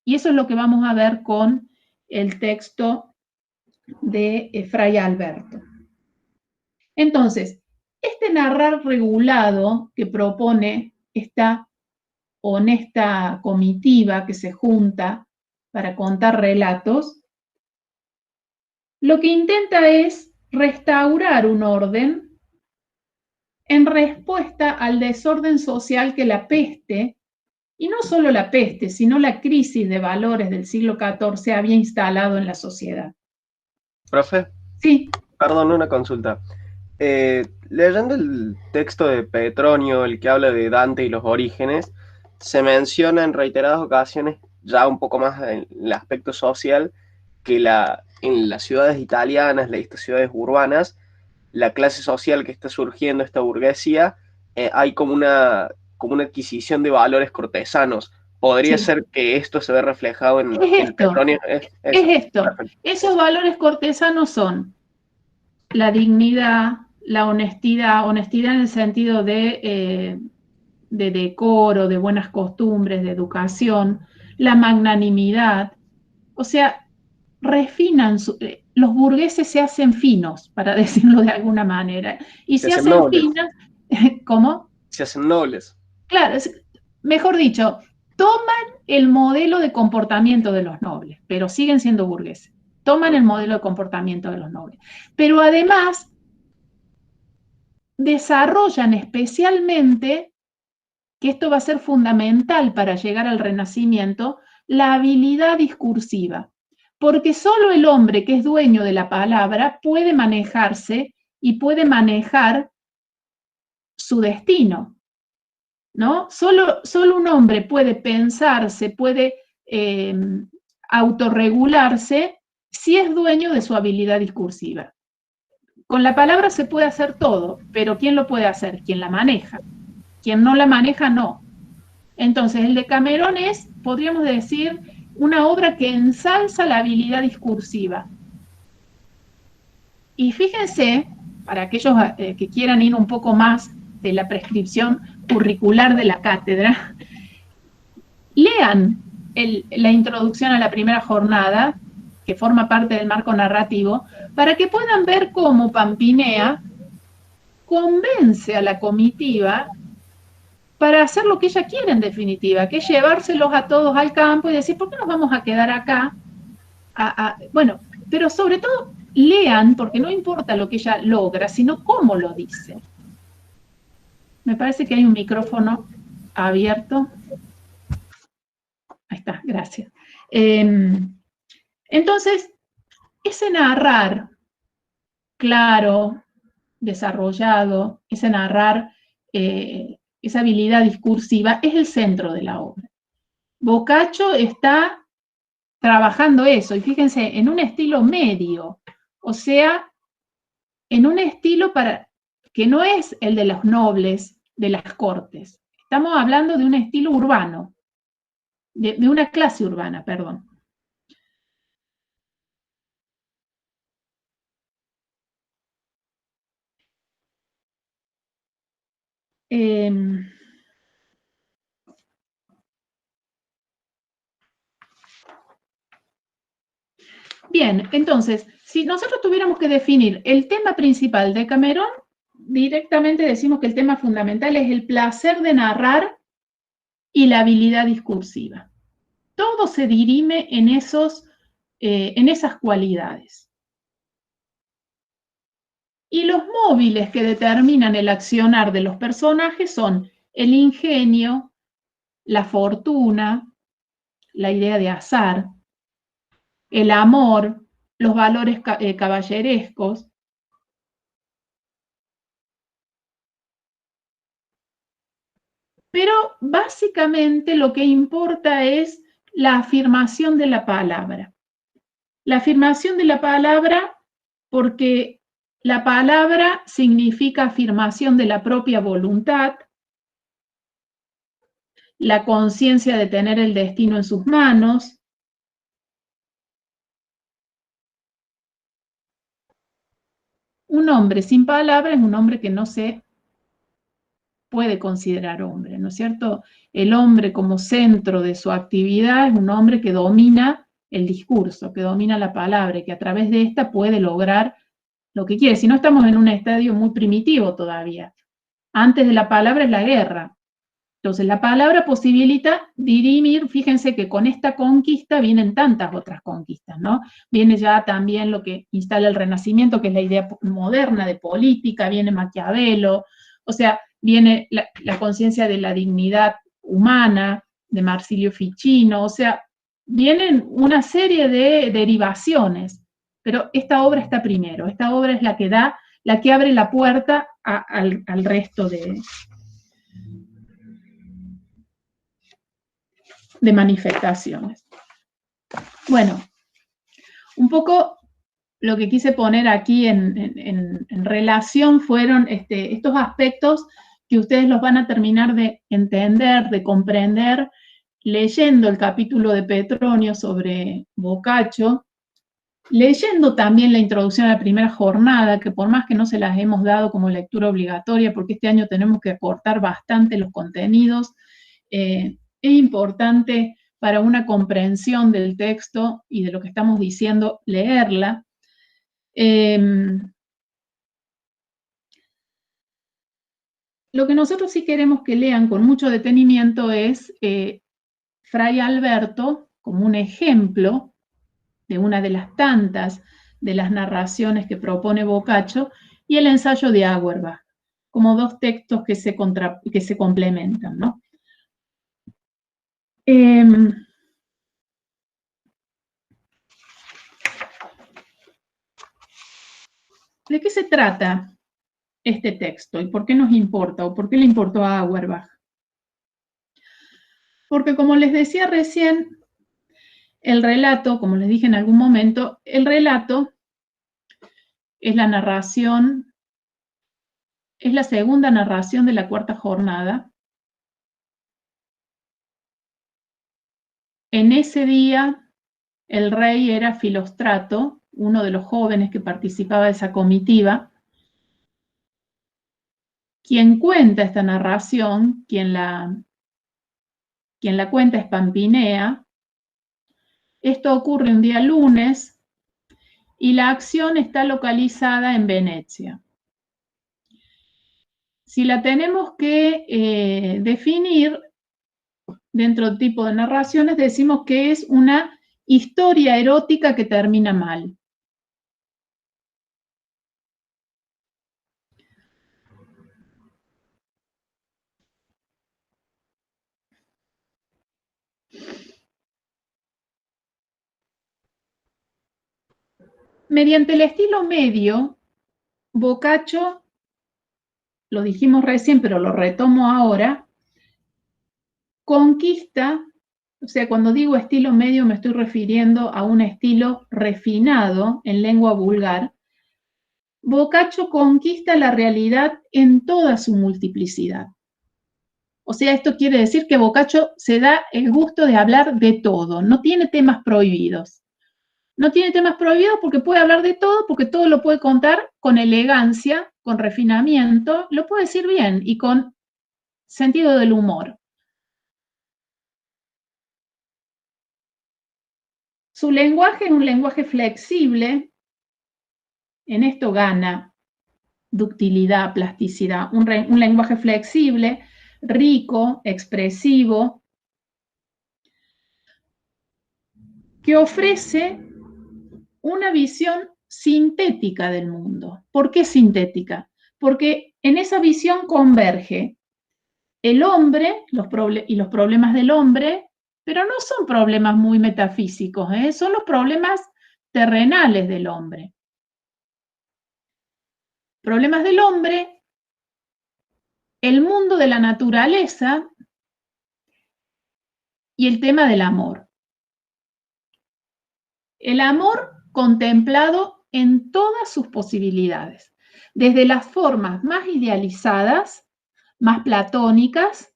y eso es lo que vamos a ver con el texto de Fray Alberto. Entonces, este narrar regulado que propone esta honesta comitiva que se junta para contar relatos, lo que intenta es restaurar un orden en respuesta al desorden social que la peste, y no solo la peste, sino la crisis de valores del siglo XIV había instalado en la sociedad. Profe, Sí. perdón, una consulta. Leyendo el texto de Petronio, el que habla de Dante y los orígenes, se menciona en reiteradas ocasiones, ya un poco más en el aspecto social, que en las ciudades italianas, estas ciudades urbanas, la clase social que está surgiendo, esta burguesía, hay como una adquisición de valores cortesanos. ¿Podría ser que esto se ve reflejado en Petronio? Es esto. Perfecto. Esos valores cortesanos son la dignidad, la honestidad en el sentido de decoro, de buenas costumbres, de educación, la magnanimidad. O sea, refinan, los burgueses se hacen finos, para decirlo de alguna manera. Y se hacen finos, ¿cómo? Se hacen nobles. Claro, mejor dicho, toman el modelo de comportamiento de los nobles, pero siguen siendo burgueses. Toman el modelo de comportamiento de los nobles. Pero además, desarrollan especialmente, que esto va a ser fundamental para llegar al Renacimiento, la habilidad discursiva. porque solo el hombre que es dueño de la palabra puede manejarse y puede manejar su destino, ¿no? Solo un hombre puede pensarse, puede autorregularse si es dueño de su habilidad discursiva. Con la palabra se puede hacer todo, pero ¿quién lo puede hacer? Quien la maneja. Quien no la maneja, no. Entonces, el Decamerón es, podríamos decir, una obra que ensalza la habilidad discursiva. Y fíjense, para aquellos que quieran ir un poco más de la prescripción curricular de la cátedra, lean la introducción a la primera jornada, que forma parte del marco narrativo, para que puedan ver cómo Pampinea convence a la comitiva para hacer lo que ella quiere en definitiva, que es llevárselos a todos al campo y decir, ¿por qué nos vamos a quedar acá? Bueno, pero sobre todo lean, porque no importa lo que ella logra, sino cómo lo dice. Me parece que hay un micrófono abierto. Ahí está, gracias. Entonces, ese narrar claro, desarrollado, ese narrar, esa habilidad discursiva, es el centro de la obra. Boccaccio está trabajando eso, y fíjense, en un estilo medio, o sea, en un estilo que no es el de los nobles de las cortes. Estamos hablando de un estilo urbano, de una clase urbana, perdón. Bien, entonces, si nosotros tuviéramos que definir el tema principal de Decamerón, directamente decimos que el tema fundamental es el placer de narrar y la habilidad discursiva. Todo se dirime en esas cualidades. Y los móviles que determinan el accionar de los personajes son el ingenio, la fortuna, la idea de azar, el amor, los valores caballerescos. Pero básicamente lo que importa es la afirmación de la palabra. La afirmación de la palabra porque la palabra significa afirmación de la propia voluntad, la conciencia de tener el destino en sus manos, un hombre sin palabra es un hombre que no se puede considerar hombre, ¿no es cierto? El hombre como centro de su actividad es un hombre que domina el discurso, que domina la palabra y que a través de esta puede lograr lo que quiere. Si no, estamos en un estadio muy primitivo todavía. Antes de la palabra es la guerra. Entonces, la palabra posibilita dirimir, fíjense que con esta conquista vienen tantas otras conquistas, ¿no? Viene ya también lo que instala el Renacimiento, que es la idea moderna de política, viene Maquiavelo, o sea, viene la conciencia de la dignidad humana, de Marsilio Ficino, o sea, vienen una serie de derivaciones, pero esta obra está primero, esta obra es la que abre la puerta al resto de manifestaciones. Bueno, un poco lo que quise poner aquí en relación fueron estos aspectos que ustedes los van a terminar de entender, de comprender, leyendo el capítulo de Petronio sobre Boccaccio, leyendo también la introducción a la primera jornada, que por más que no se las hemos dado como lectura obligatoria, porque este año tenemos que acortar bastante los contenidos, es importante para una comprensión del texto y de lo que estamos diciendo, leerla. Lo que nosotros sí queremos que lean con mucho detenimiento es Fray Alberto como un ejemplo de una de las tantas de las narraciones que propone Boccaccio y el ensayo de Auerbach, como dos textos que se complementan, ¿no? ¿De qué se trata este texto y por qué nos importa o por qué le importó a Auerbach? Porque como les decía recién, el relato, como les dije en algún momento, el relato es la narración, es la segunda narración de la cuarta jornada. En ese día, el rey era Filóstrato, uno de los jóvenes que participaba de esa comitiva. Quien cuenta esta narración, quien la cuenta es Pampinea. Esto ocurre un día lunes y la acción está localizada en Venecia. Si la tenemos que definir dentro del tipo de narraciones, decimos que es una historia erótica que termina mal. Mediante el estilo medio, Boccaccio, lo dijimos recién, pero lo retomo ahora, conquista, o sea, cuando digo estilo medio me estoy refiriendo a un estilo refinado en lengua vulgar. Boccaccio conquista la realidad en toda su multiplicidad. O sea, esto quiere decir que Boccaccio se da el gusto de hablar de todo, no tiene temas prohibidos. No tiene temas prohibidos porque puede hablar de todo, porque todo lo puede contar con elegancia, con refinamiento, lo puede decir bien y con sentido del humor. Su lenguaje es un lenguaje flexible, en esto gana ductilidad, plasticidad, un lenguaje flexible, rico, expresivo, que ofrece una visión sintética del mundo. ¿Por qué sintética? Porque en esa visión converge el hombre y los problemas del hombre, pero no son problemas muy metafísicos, son los problemas terrenales del hombre. Problemas del hombre, el mundo de la naturaleza y el tema del amor. El amor contemplado en todas sus posibilidades, desde las formas más idealizadas, más platónicas,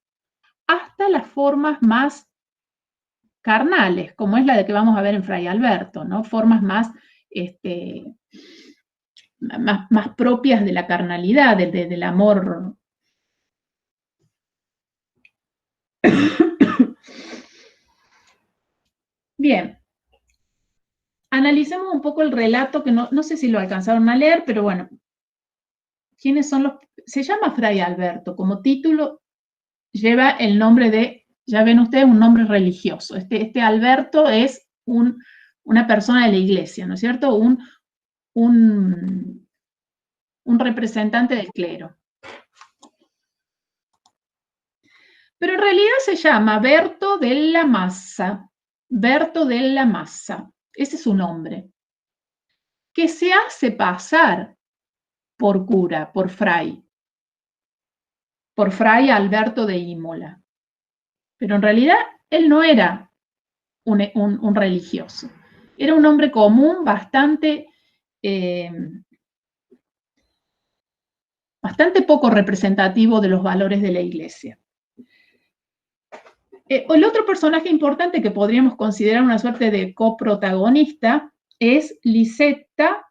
hasta las formas más carnales, como es la de que vamos a ver en Fray Alberto, ¿no? Formas más, más propias de la carnalidad, del amor. Bien, analicemos un poco el relato, que no sé si lo alcanzaron a leer, pero bueno, ¿quiénes son los? Se llama Fray Alberto, como título lleva el nombre de, ya ven ustedes, un nombre religioso. Este Alberto es una persona de la iglesia, ¿no es cierto? Un representante del clero. Pero en realidad se llama Berto della Massa, Berto della Massa, ese es su nombre, que se hace pasar por cura, por fray Alberto de Imola. Pero en realidad él no era un religioso, era un hombre común bastante poco representativo de los valores de la iglesia. El otro personaje importante que podríamos considerar una suerte de coprotagonista es Lisetta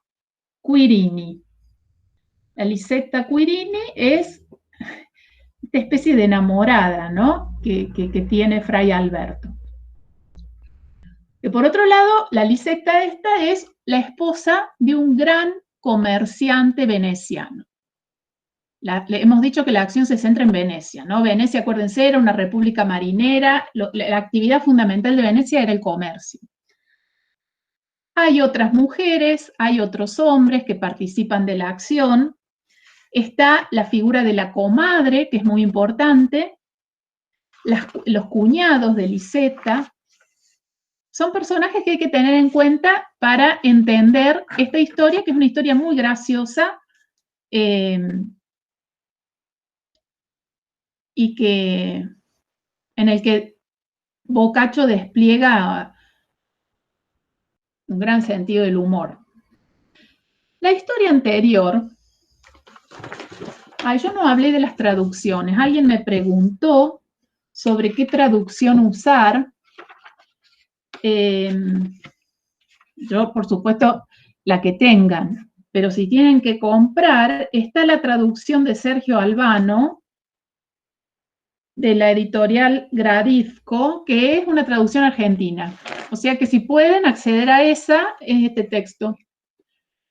Quirini. La Lisetta Quirini es esta especie de enamorada, ¿no? que tiene Fray Alberto. Por otro lado, la Lisetta esta es la esposa de un gran comerciante veneciano. Le hemos dicho que la acción se centra en Venecia, ¿no? Venecia, acuérdense, era una república marinera, la actividad fundamental de Venecia era el comercio. Hay otras mujeres, hay otros hombres que participan de la acción. Está la figura de la comadre, que es muy importante, los cuñados de Lisetta, son personajes que hay que tener en cuenta para entender esta historia, que es una historia muy graciosa, y que en el que Boccaccio despliega un gran sentido del humor. La historia anterior, yo no hablé de las traducciones. Alguien me preguntó sobre qué traducción usar. Yo, por supuesto, la que tengan, pero si tienen que comprar, está la traducción de Sergio Albano, de la editorial Gradisco, que es una traducción argentina. O sea que si pueden acceder a esa, es este texto.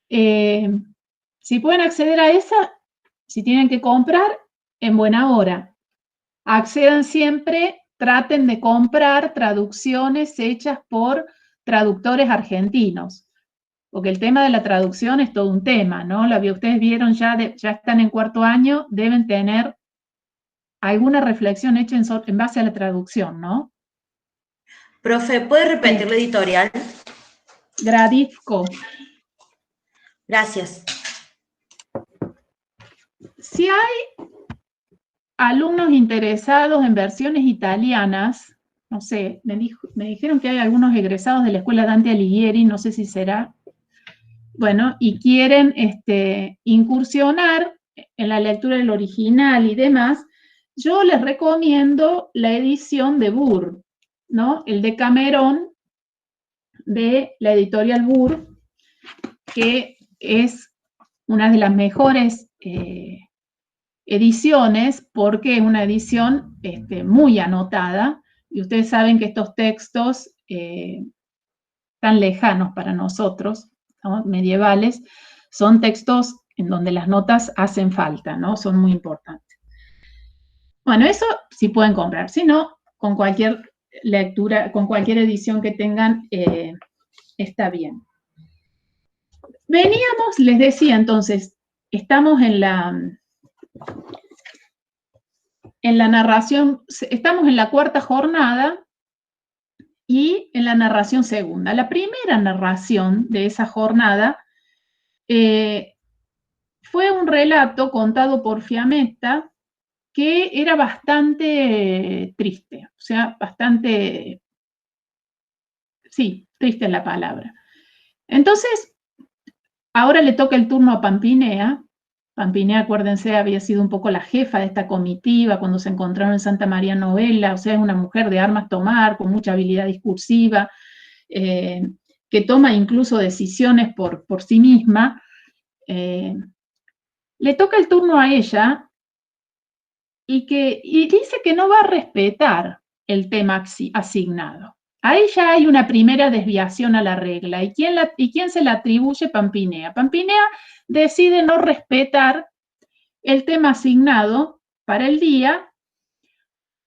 Si pueden acceder a esa, si tienen que comprar, en buena hora. Accedan siempre, traten de comprar traducciones hechas por traductores argentinos, porque el tema de la traducción es todo un tema, ¿no? Ustedes vieron, ya están en cuarto año, deben tener alguna reflexión hecha en base a la traducción, ¿no? Profe, ¿puede repetir la editorial? Gradisco. Gracias. Si hay alumnos interesados en versiones italianas, no sé, me dijeron que hay algunos egresados de la Escuela Dante Alighieri, no sé si será, bueno, y quieren incursionar en la lectura del original y demás, yo les recomiendo la edición de Burr, ¿no? El Decamerón de la editorial Burr, que es una de las mejores ediciones, porque es una edición muy anotada, y ustedes saben que estos textos tan lejanos para nosotros, ¿no? Medievales, son textos en donde las notas hacen falta, ¿no? Son muy importantes. Bueno, eso sí pueden comprar, si no, con cualquier lectura, con cualquier edición que tengan, está bien. Veníamos, les decía entonces, estamos en la narración, estamos en la cuarta jornada y en la narración segunda. La primera narración de esa jornada fue un relato contado por Fiametta que era bastante triste, o sea, bastante, sí, triste es la palabra. Entonces, ahora le toca el turno a Pampinea. Pampinea, acuérdense, había sido un poco la jefa de esta comitiva cuando se encontraron en Santa María Novella, o sea, es una mujer de armas tomar, con mucha habilidad discursiva, que toma incluso decisiones por sí misma. Le toca el turno a ella y dice que no va a respetar el tema asignado. Ahí ya hay una primera desviación a la regla. ¿Y quién se la atribuye? Pampinea. Pampinea decide no respetar el tema asignado para el día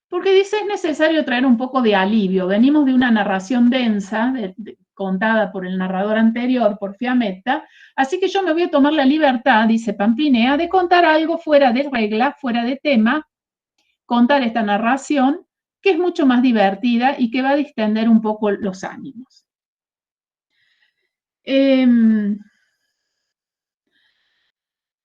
porque dice es necesario traer un poco de alivio. Venimos de una narración densa, contada por el narrador anterior, por Fiametta, así que yo me voy a tomar la libertad, dice Pampinea, de contar algo fuera de regla, fuera de tema, contar esta narración, que es mucho más divertida y que va a distender un poco los ánimos.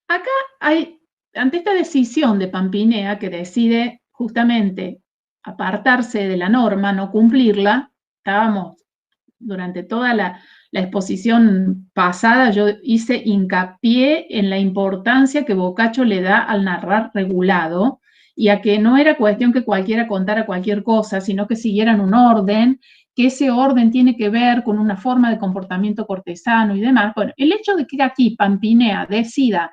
Acá hay, ante esta decisión de Pampinea, que decide justamente apartarse de la norma, no cumplirla, estábamos durante toda la exposición pasada, yo hice hincapié en la importancia que Boccaccio le da al narrar regulado, y a que no era cuestión que cualquiera contara cualquier cosa, sino que siguieran un orden, que ese orden tiene que ver con una forma de comportamiento cortesano y demás. Bueno, el hecho de que aquí Pampinea decida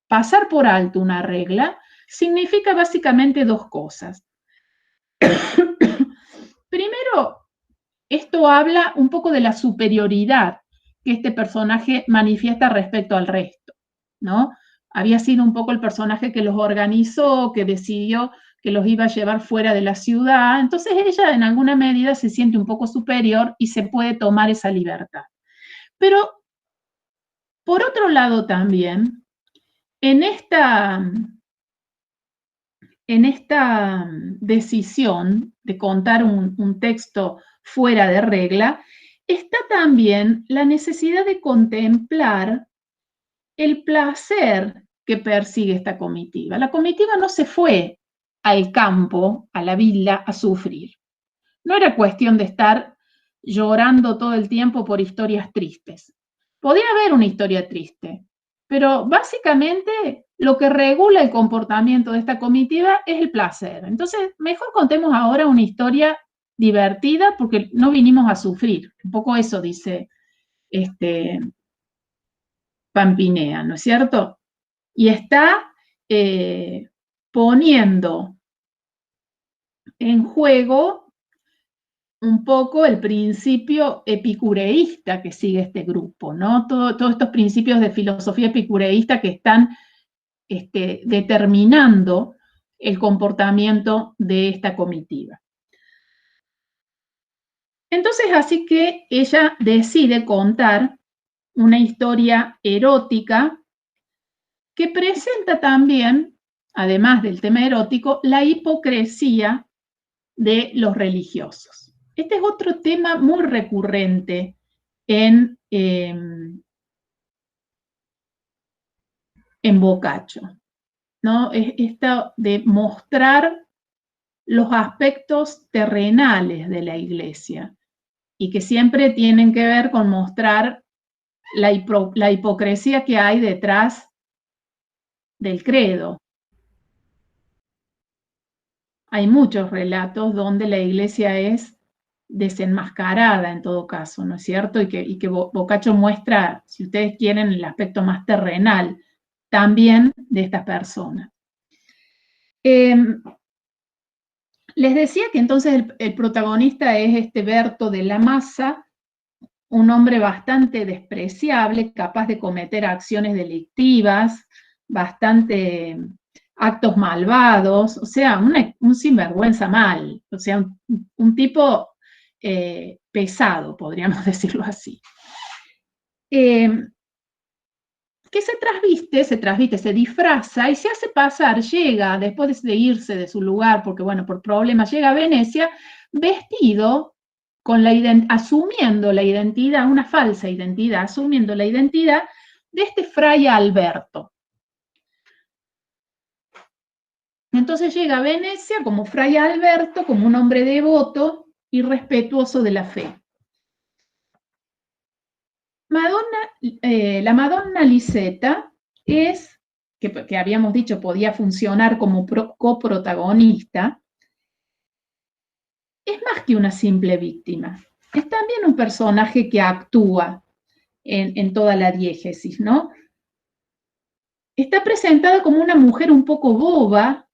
pasar por alto una regla significa básicamente dos cosas. Primero, esto habla un poco de la superioridad que este personaje manifiesta respecto al resto, ¿no? Había sido un poco el personaje que los organizó, que decidió que los iba a llevar fuera de la ciudad, entonces ella en alguna medida se siente un poco superior y se puede tomar esa libertad. Pero, por otro lado también, en esta decisión de contar un texto fuera de regla, está también la necesidad de contemplar el placer que persigue esta comitiva. La comitiva no se fue al campo, a la villa, a sufrir. No era cuestión de estar llorando todo el tiempo por historias tristes. Podía haber una historia triste, pero básicamente lo que regula el comportamiento de esta comitiva es el placer. Entonces, mejor contemos ahora una historia divertida porque no vinimos a sufrir. Un poco eso dice Pampinea, ¿no es cierto? Y está poniendo en juego un poco el principio epicureísta que sigue este grupo, ¿no? Todos estos principios de filosofía epicureísta que están determinando el comportamiento de esta comitiva. Entonces, así que ella decide contar una historia erótica que presenta también, además del tema erótico, la hipocresía de los religiosos. Este es otro tema muy recurrente en Boccaccio, ¿no? Esto de mostrar los aspectos terrenales de la iglesia y que siempre tienen que ver con mostrar la hipocresía que hay detrás del credo. Hay muchos relatos donde la iglesia es desenmascarada en todo caso, ¿no es cierto? Y que Boccaccio muestra, si ustedes quieren, el aspecto más terrenal también de estas personas. Les decía que entonces el protagonista es Berto de la Masa, un hombre bastante despreciable, capaz de cometer acciones delictivas, bastante actos malvados, o sea, un sinvergüenza mal, o sea, un tipo pesado, podríamos decirlo así. Que se disfraza y se hace pasar, llega, después de irse de su lugar, porque bueno, por problemas, llega a Venecia, vestido, asumiendo la identidad, una falsa identidad, asumiendo la identidad de fray Alberto. Entonces llega a Venecia como fray Alberto, como un hombre devoto y respetuoso de la fe. La Madonna Liseta es, que habíamos dicho podía funcionar como coprotagonista, es más que una simple víctima. Es también un personaje que actúa en toda la diégesis, ¿no? Está presentada como una mujer un poco boba,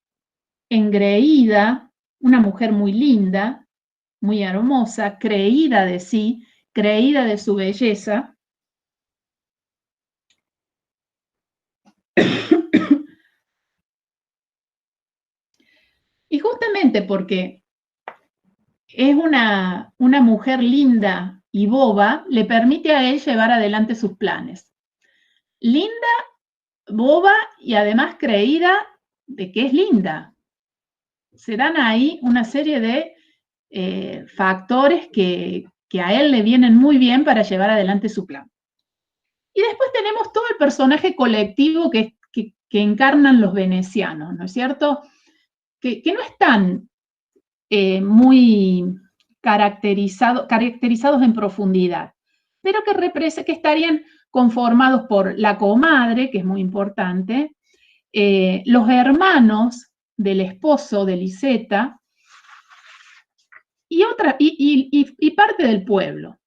engreída, una mujer muy linda, muy hermosa, creída de sí, creída de su belleza. Y justamente porque es una mujer linda y boba, le permite a él llevar adelante sus planes. Linda, boba y además creída de que es linda. Se dan ahí una serie de factores que a él le vienen muy bien para llevar adelante su plan. Y después tenemos todo el personaje colectivo que encarnan los venecianos, ¿no es cierto? Que no están muy caracterizados en profundidad, pero que estarían conformados por la comadre, que es muy importante, los hermanos del esposo de Liseta y parte del pueblo.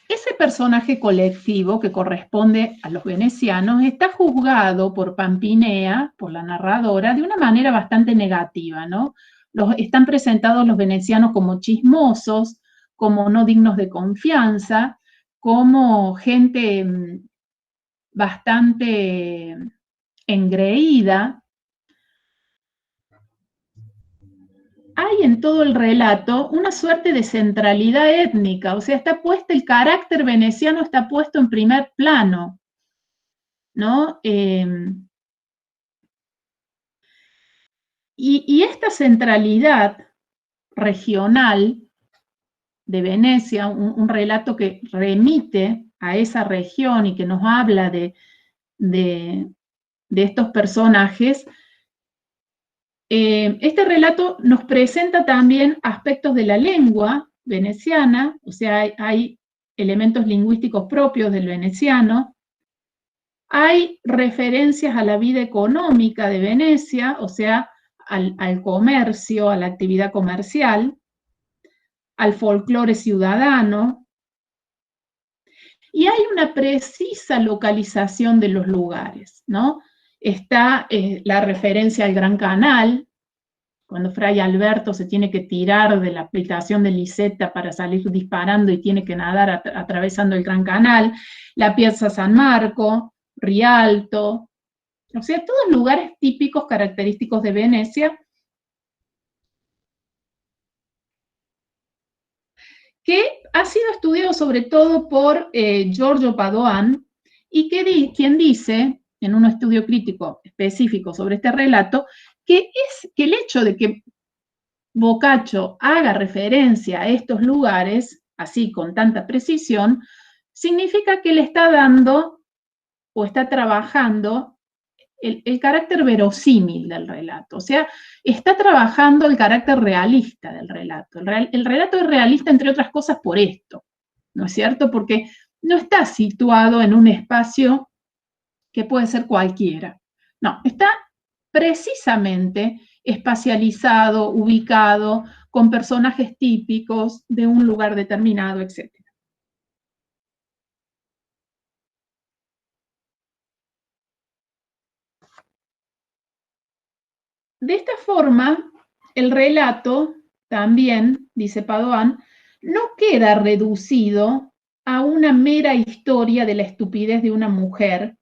Ese personaje colectivo que corresponde a los venecianos está juzgado por Pampinea, por la narradora, de una manera bastante negativa, ¿no? Están presentados los venecianos como chismosos, como no dignos de confianza, como gente bastante engreída. Hay en todo el relato una suerte de centralidad étnica, o sea, el carácter veneciano está puesto en primer plano, ¿no? Y esta centralidad regional de Venecia, un relato que remite a esa región y que nos habla de estos personajes, este relato nos presenta también aspectos de la lengua veneciana, o sea, hay elementos lingüísticos propios del veneciano, hay referencias a la vida económica de Venecia, o sea, al comercio, a la actividad comercial, al folclore ciudadano, y hay una precisa localización de los lugares, ¿no? Está la referencia al Gran Canal, cuando Fray Alberto se tiene que tirar de la aplicación de Liseta para salir disparando y tiene que nadar atravesando el Gran Canal, la Piazza San Marco, Rialto, o sea, todos lugares típicos característicos de Venecia, que ha sido estudiado sobre todo por Giorgio Padoan, y quien dice, en un estudio crítico específico sobre este relato, que el hecho de que Boccaccio haga referencia a estos lugares, así con tanta precisión, significa que le está dando o está trabajando el carácter verosímil del relato, o sea, está trabajando el carácter realista del relato. El relato es realista, entre otras cosas, por esto, ¿no es cierto? Porque no está situado en un espacio que puede ser cualquiera. No, está precisamente espacializado, ubicado, con personajes típicos de un lugar determinado, etc. De esta forma, el relato también, dice Padoan, no queda reducido a una mera historia de la estupidez de una mujer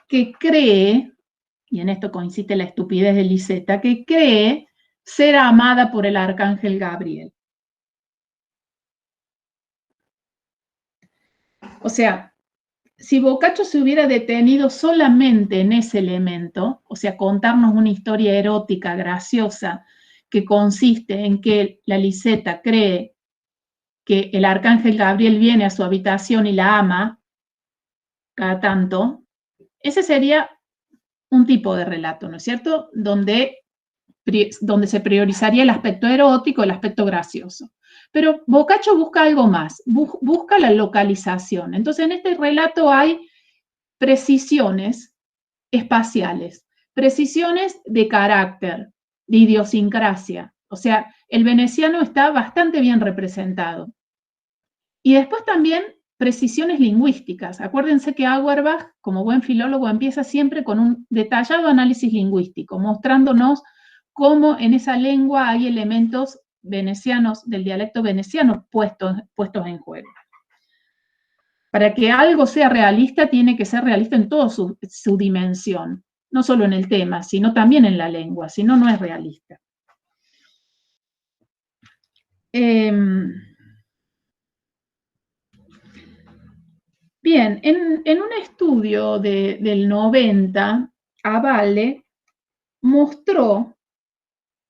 que cree, y en esto consiste la estupidez de Liseta, que cree ser amada por el arcángel Gabriel. O sea, si Boccaccio se hubiera detenido solamente en ese elemento, o sea, contarnos una historia erótica, graciosa, que consiste en que la Liseta cree que el arcángel Gabriel viene a su habitación y la ama cada tanto, ese sería un tipo de relato, ¿no es cierto? Donde se priorizaría el aspecto erótico, el aspecto gracioso. Pero Boccaccio busca algo más, busca la localización. Entonces, en este relato hay precisiones espaciales, precisiones de carácter, de idiosincrasia. O sea, el veneciano está bastante bien representado. Y después también precisiones lingüísticas. Acuérdense que Auerbach, como buen filólogo, empieza siempre con un detallado análisis lingüístico, mostrándonos cómo en esa lengua hay elementos venecianos, del dialecto veneciano, puestos en juego. Para que algo sea realista, tiene que ser realista en toda su dimensión, no solo en el tema, sino también en la lengua, si no, no es realista. Bien, en un estudio del 90, Avale mostró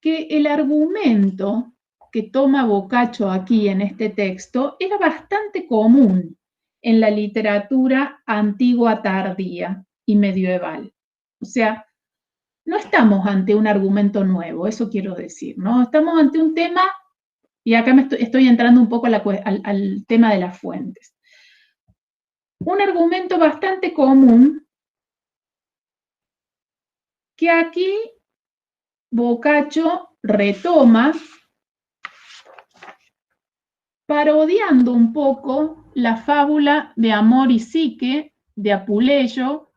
que el argumento que toma Boccaccio aquí en este texto era bastante común en la literatura antigua tardía y medieval. O sea, no estamos ante un argumento nuevo, eso quiero decir, ¿no? Estamos ante un tema, y acá estoy entrando un poco al tema de las fuentes. Un argumento bastante común que aquí Boccaccio retoma, parodiando un poco la fábula de Amor y Psique de Apuleyo,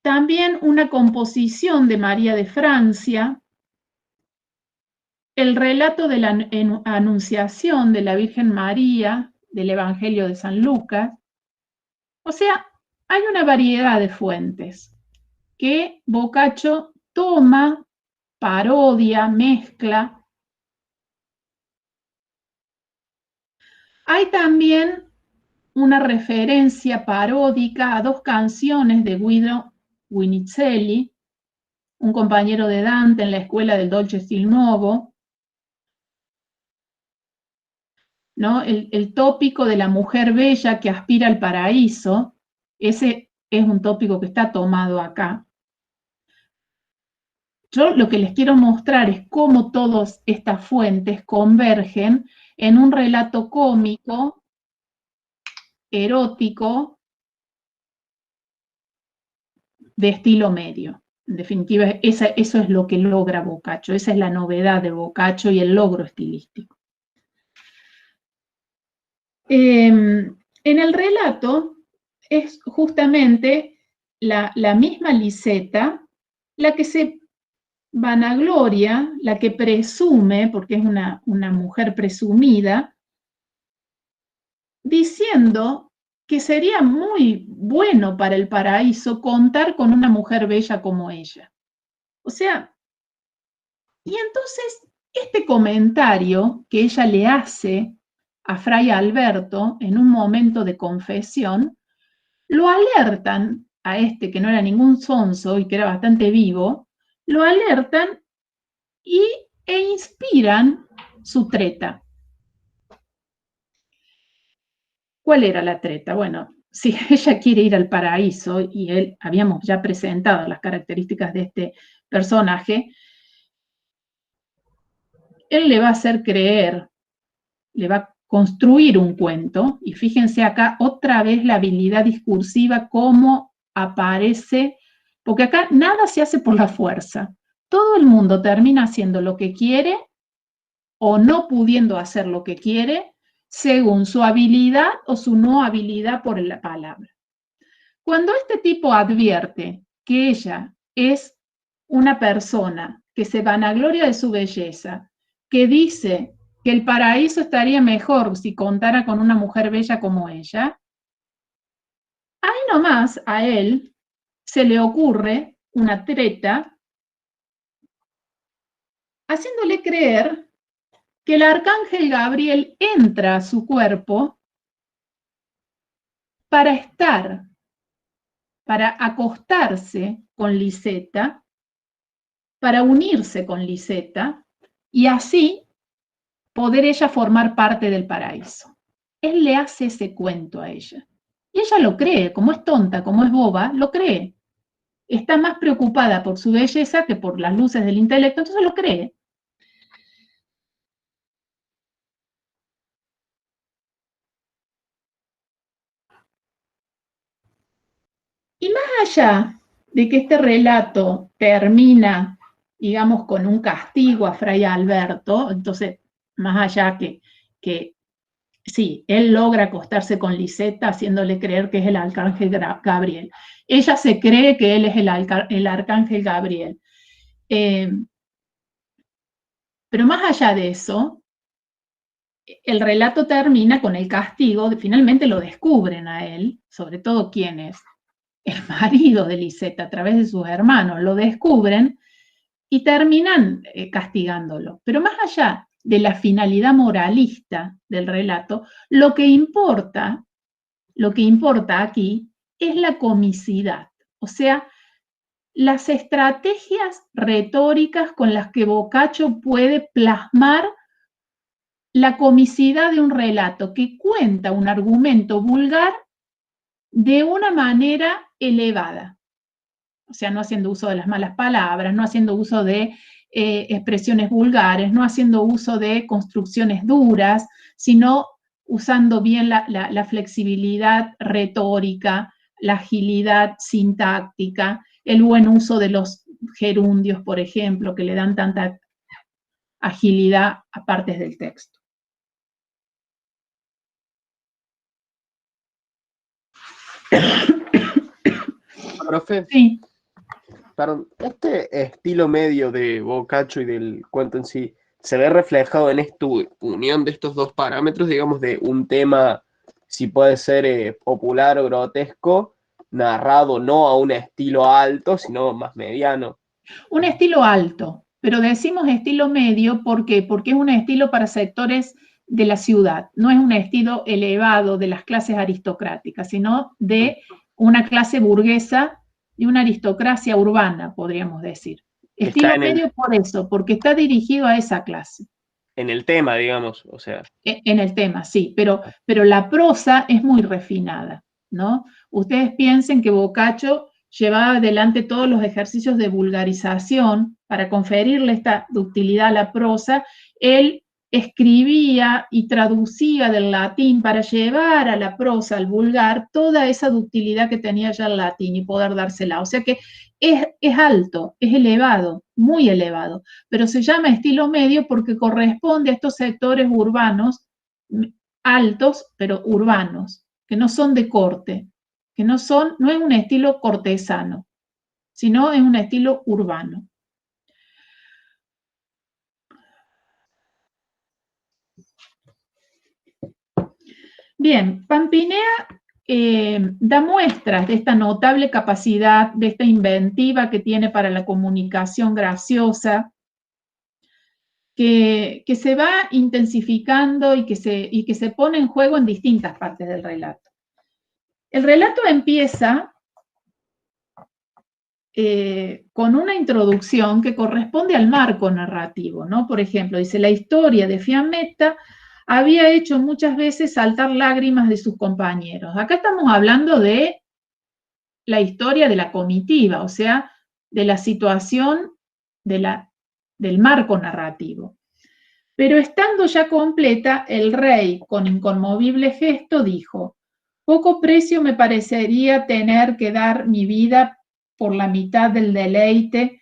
también una composición de María de Francia, el relato de la Anunciación de la Virgen María del Evangelio de San Lucas. O sea, hay una variedad de fuentes que Boccaccio toma, parodia, mezcla. Hay también una referencia paródica a 2 canciones de Guido Guinizelli, un compañero de Dante en la escuela del Dolce Stil Nuovo, ¿no? El tópico de la mujer bella que aspira al paraíso, ese es un tópico que está tomado acá. Yo lo que les quiero mostrar es cómo todas estas fuentes convergen en un relato cómico, erótico, de estilo medio. En definitiva, eso es lo que logra Boccaccio, esa es la novedad de Boccaccio y el logro estilístico. En el relato es justamente la misma Lisetta la que se vanagloria, la que presume, porque es una mujer presumida, diciendo que sería muy bueno para el paraíso contar con una mujer bella como ella. O sea, y entonces este comentario que ella le hace a Fray Alberto en un momento de confesión, lo alertan a este que no era ningún sonso y que era bastante vivo, lo alertan e inspiran su treta. ¿Cuál era la treta? Bueno, si ella quiere ir al paraíso, y habíamos ya presentado las características de este personaje, él le va a hacer creer, le va a construir un cuento, y fíjense acá otra vez la habilidad discursiva, cómo aparece, porque acá nada se hace por la fuerza. Todo el mundo termina haciendo lo que quiere o no pudiendo hacer lo que quiere según su habilidad o su no habilidad por la palabra. Cuando este tipo advierte que ella es una persona que se vanagloria de su belleza, que dice que el paraíso estaría mejor si contara con una mujer bella como ella, ahí nomás a él se le ocurre una treta haciéndole creer que el arcángel Gabriel entra a su cuerpo para estar, para acostarse con Lisetta, para unirse con Lisetta y así poder ella formar parte del paraíso. Él le hace ese cuento a ella. Y ella lo cree, como es tonta, como es boba, lo cree. Está más preocupada por su belleza que por las luces del intelecto, entonces lo cree. Y más allá de que este relato termina, digamos, con un castigo a Fray Alberto, entonces, más allá que sí, él logra acostarse con Lisetta haciéndole creer que es el arcángel Gabriel. Ella se cree que él es el arcángel Gabriel. Pero más allá de eso, el relato termina con el castigo, finalmente lo descubren a él, sobre todo quién es, el marido de Lisetta a través de sus hermanos, lo descubren y terminan castigándolo. Pero más allá de la finalidad moralista del relato, lo que importa aquí es la comicidad, o sea, las estrategias retóricas con las que Boccaccio puede plasmar la comicidad de un relato que cuenta un argumento vulgar de una manera elevada. O sea, no haciendo uso de las malas palabras, no haciendo uso de expresiones vulgares, no haciendo uso de construcciones duras, sino usando bien la flexibilidad retórica, la agilidad sintáctica, el buen uso de los gerundios, por ejemplo, que le dan tanta agilidad a partes del texto. Profe, Sí. perdón, este estilo medio de Boccaccio y del cuento en sí, ¿se ve reflejado en esta unión de estos dos parámetros, digamos, de un tema, si puede ser popular o grotesco, narrado no a un estilo alto, sino más mediano? Un estilo alto, pero decimos estilo medio, ¿por qué? Porque es un estilo para sectores de la ciudad, no es un estilo elevado de las clases aristocráticas, sino de una clase burguesa, de una aristocracia urbana, podríamos decir. Estilo medio por eso, porque está dirigido a esa clase. En el tema, digamos, o sea. En el tema, sí, pero la prosa es muy refinada, ¿no? Ustedes piensen que Boccaccio llevaba adelante todos los ejercicios de vulgarización para conferirle esta ductilidad a la prosa. Él escribía y traducía del latín para llevar a la prosa, al vulgar, toda esa ductilidad que tenía ya el latín y poder dársela. O sea que es alto, es elevado, muy elevado, pero se llama estilo medio porque corresponde a estos sectores urbanos altos, pero urbanos, que no son de corte, que no es un estilo cortesano, sino es un estilo urbano. Bien, Pampinea da muestras de esta notable capacidad, de esta inventiva que tiene para la comunicación graciosa, que se va intensificando y que se pone en juego en distintas partes del relato. El relato empieza con una introducción que corresponde al marco narrativo, ¿no? Por ejemplo, dice, la historia de Fiammetta había hecho muchas veces saltar lágrimas de sus compañeros. Acá estamos hablando de la historia de la comitiva, o sea, de la situación del marco narrativo. Pero estando ya completa, el rey, con inconmovible gesto, dijo, poco precio me parecería tener que dar mi vida por la mitad del deleite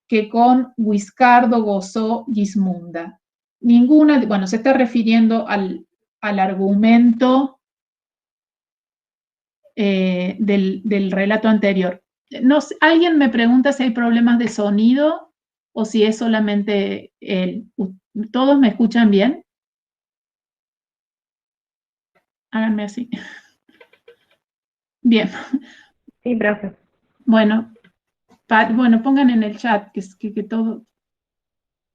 que con Guiscardo gozó Gismunda. Ninguna, bueno, se está refiriendo al argumento del relato anterior. No, ¿alguien me pregunta si hay problemas de sonido o si es solamente él? ¿Todos me escuchan bien? Háganme así. Bien. Sí, profe. Bueno, pongan en el chat que todo...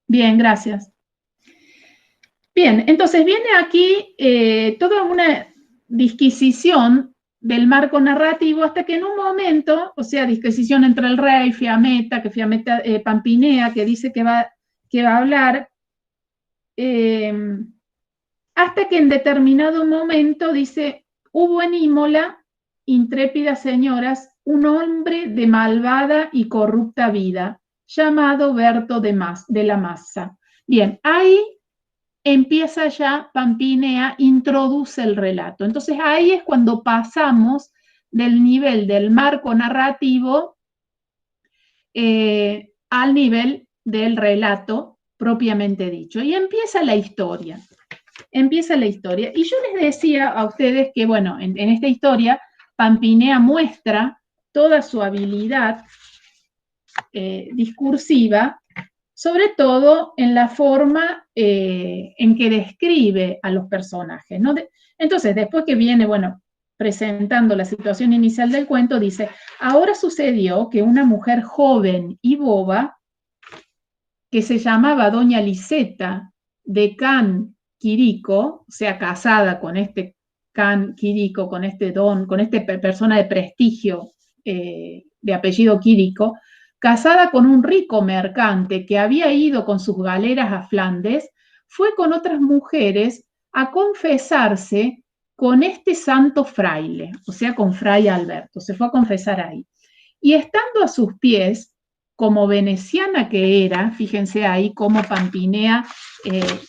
Bien, gracias. Bien, entonces viene aquí toda una disquisición del marco narrativo hasta que en un momento, o sea, disquisición entre el rey, Fiammetta, Pampinea, que dice que va a hablar, hasta que en determinado momento dice, hubo en Imola, intrépidas señoras, un hombre de malvada y corrupta vida, llamado Berto de la Massa. Bien, ahí empieza ya Pampinea, introduce el relato. Entonces ahí es cuando pasamos del nivel del marco narrativo al nivel del relato propiamente dicho. Y empieza la historia. Empieza la historia. Y yo les decía a ustedes que, bueno, en esta historia, Pampinea muestra toda su habilidad discursiva, sobre todo en la forma en que describe a los personajes, ¿no? Entonces, después que viene, bueno, presentando la situación inicial del cuento, dice, ahora sucedió que una mujer joven y boba, que se llamaba doña Liseta de Can Quirico, o sea, casada con este Can Quirico, con este persona de prestigio de apellido Quirico, casada con un rico mercante que había ido con sus galeras a Flandes, fue con otras mujeres a confesarse con este santo fraile, o sea, con Fray Alberto, se fue a confesar ahí. Y estando a sus pies, como veneciana que era, fíjense ahí cómo Pampinea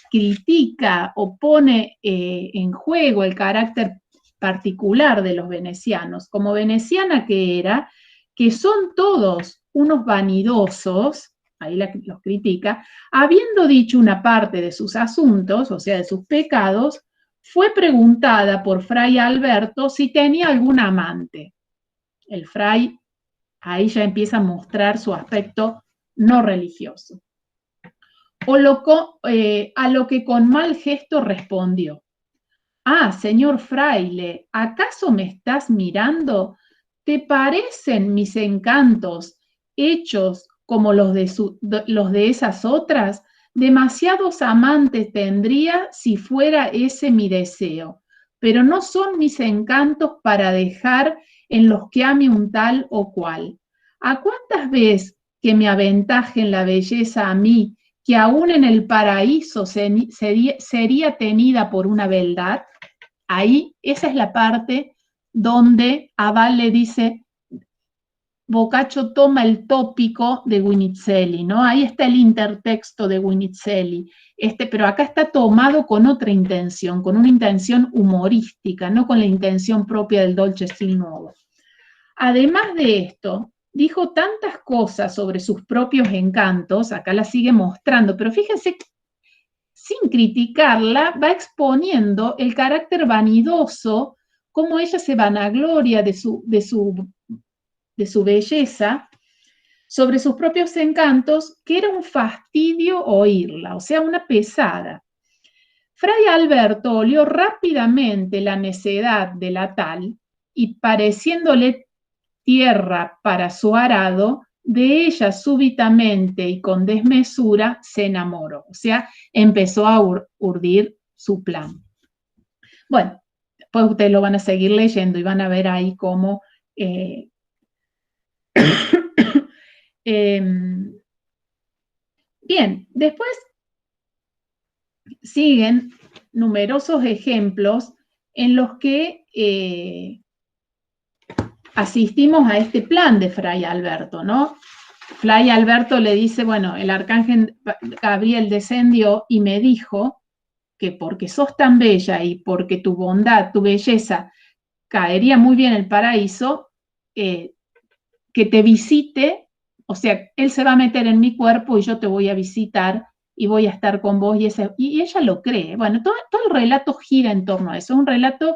critica o pone en juego el carácter particular de los venecianos, como veneciana que era, que son todos unos vanidosos, ahí los critica, habiendo dicho una parte de sus asuntos, o sea, de sus pecados, fue preguntada por Fray Alberto si tenía algún amante. El fray ahí ya empieza a mostrar su aspecto no religioso. A lo que con mal gesto respondió, ah, señor fraile, ¿acaso me estás mirando? ¿Te parecen mis encantos hechos como los de esas otras, demasiados amantes tendría si fuera ese mi deseo, pero no son mis encantos para dejar en los que ame un tal o cual. ¿A cuántas veces que me aventajen la belleza a mí, que aún en el paraíso sería tenida por una beldad? Ahí, esa es la parte donde Abal le dice, Boccaccio toma el tópico de Guinizelli, ¿no? Ahí está el intertexto de Guinizelli, pero acá está tomado con otra intención, con una intención humorística, no con la intención propia del Dolce Stil Nuovo. Además de esto, dijo tantas cosas sobre sus propios encantos, acá la sigue mostrando, pero fíjense, sin criticarla, va exponiendo el carácter vanidoso, cómo ella se vanagloria de su belleza, sobre sus propios encantos, que era un fastidio oírla, o sea, una pesada. Fray Alberto olió rápidamente la necedad de la tal y, pareciéndole tierra para su arado, de ella súbitamente y con desmesura se enamoró, o sea, empezó a urdir su plan. Bueno, pues ustedes lo van a seguir leyendo y van a ver ahí cómo bien, después siguen numerosos ejemplos en los que asistimos a este plan de Fray Alberto, ¿no? Fray Alberto le dice, bueno, el arcángel Gabriel descendió y me dijo que porque sos tan bella y porque tu bondad, tu belleza, caería muy bien en el paraíso, que te visite, o sea, él se va a meter en mi cuerpo y yo te voy a visitar y voy a estar con vos, y ella lo cree. Bueno, todo el relato gira en torno a eso, es un relato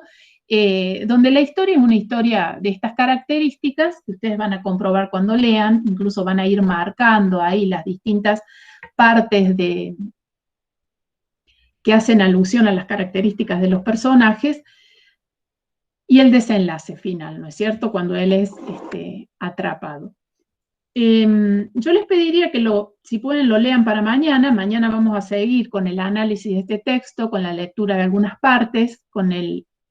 donde la historia es una historia de estas características, que ustedes van a comprobar cuando lean, incluso van a ir marcando ahí las distintas partes que hacen alusión a las características de los personajes, y el desenlace final, ¿no es cierto?, cuando él es atrapado. Yo les pediría que si pueden lo lean para mañana. Mañana vamos a seguir con el análisis de este texto, con la lectura de algunas partes,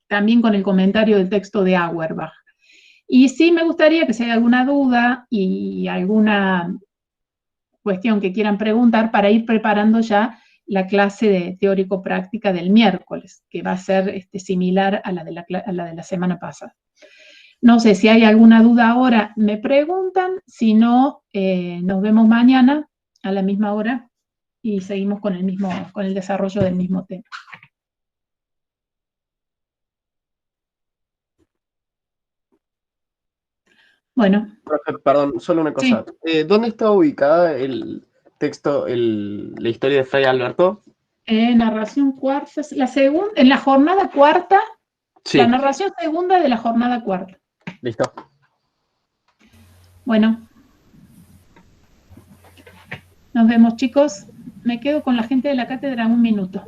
también con el comentario del texto de Auerbach. Y sí me gustaría que si hay alguna duda y alguna cuestión que quieran preguntar, para ir preparando ya la clase de teórico-práctica del miércoles, que va a ser similar a la de la semana pasada. No sé si hay alguna duda ahora, me preguntan, si no, nos vemos mañana a la misma hora y seguimos con el desarrollo del mismo tema. Bueno. Perdón, solo una cosa. Sí. ¿Dónde está ubicada el texto, la historia de Fray Alberto? Narración cuarta, en la jornada cuarta, sí. La narración segunda de la jornada cuarta. Listo. Bueno. Nos vemos, chicos. Me quedo con la gente de la cátedra un minuto.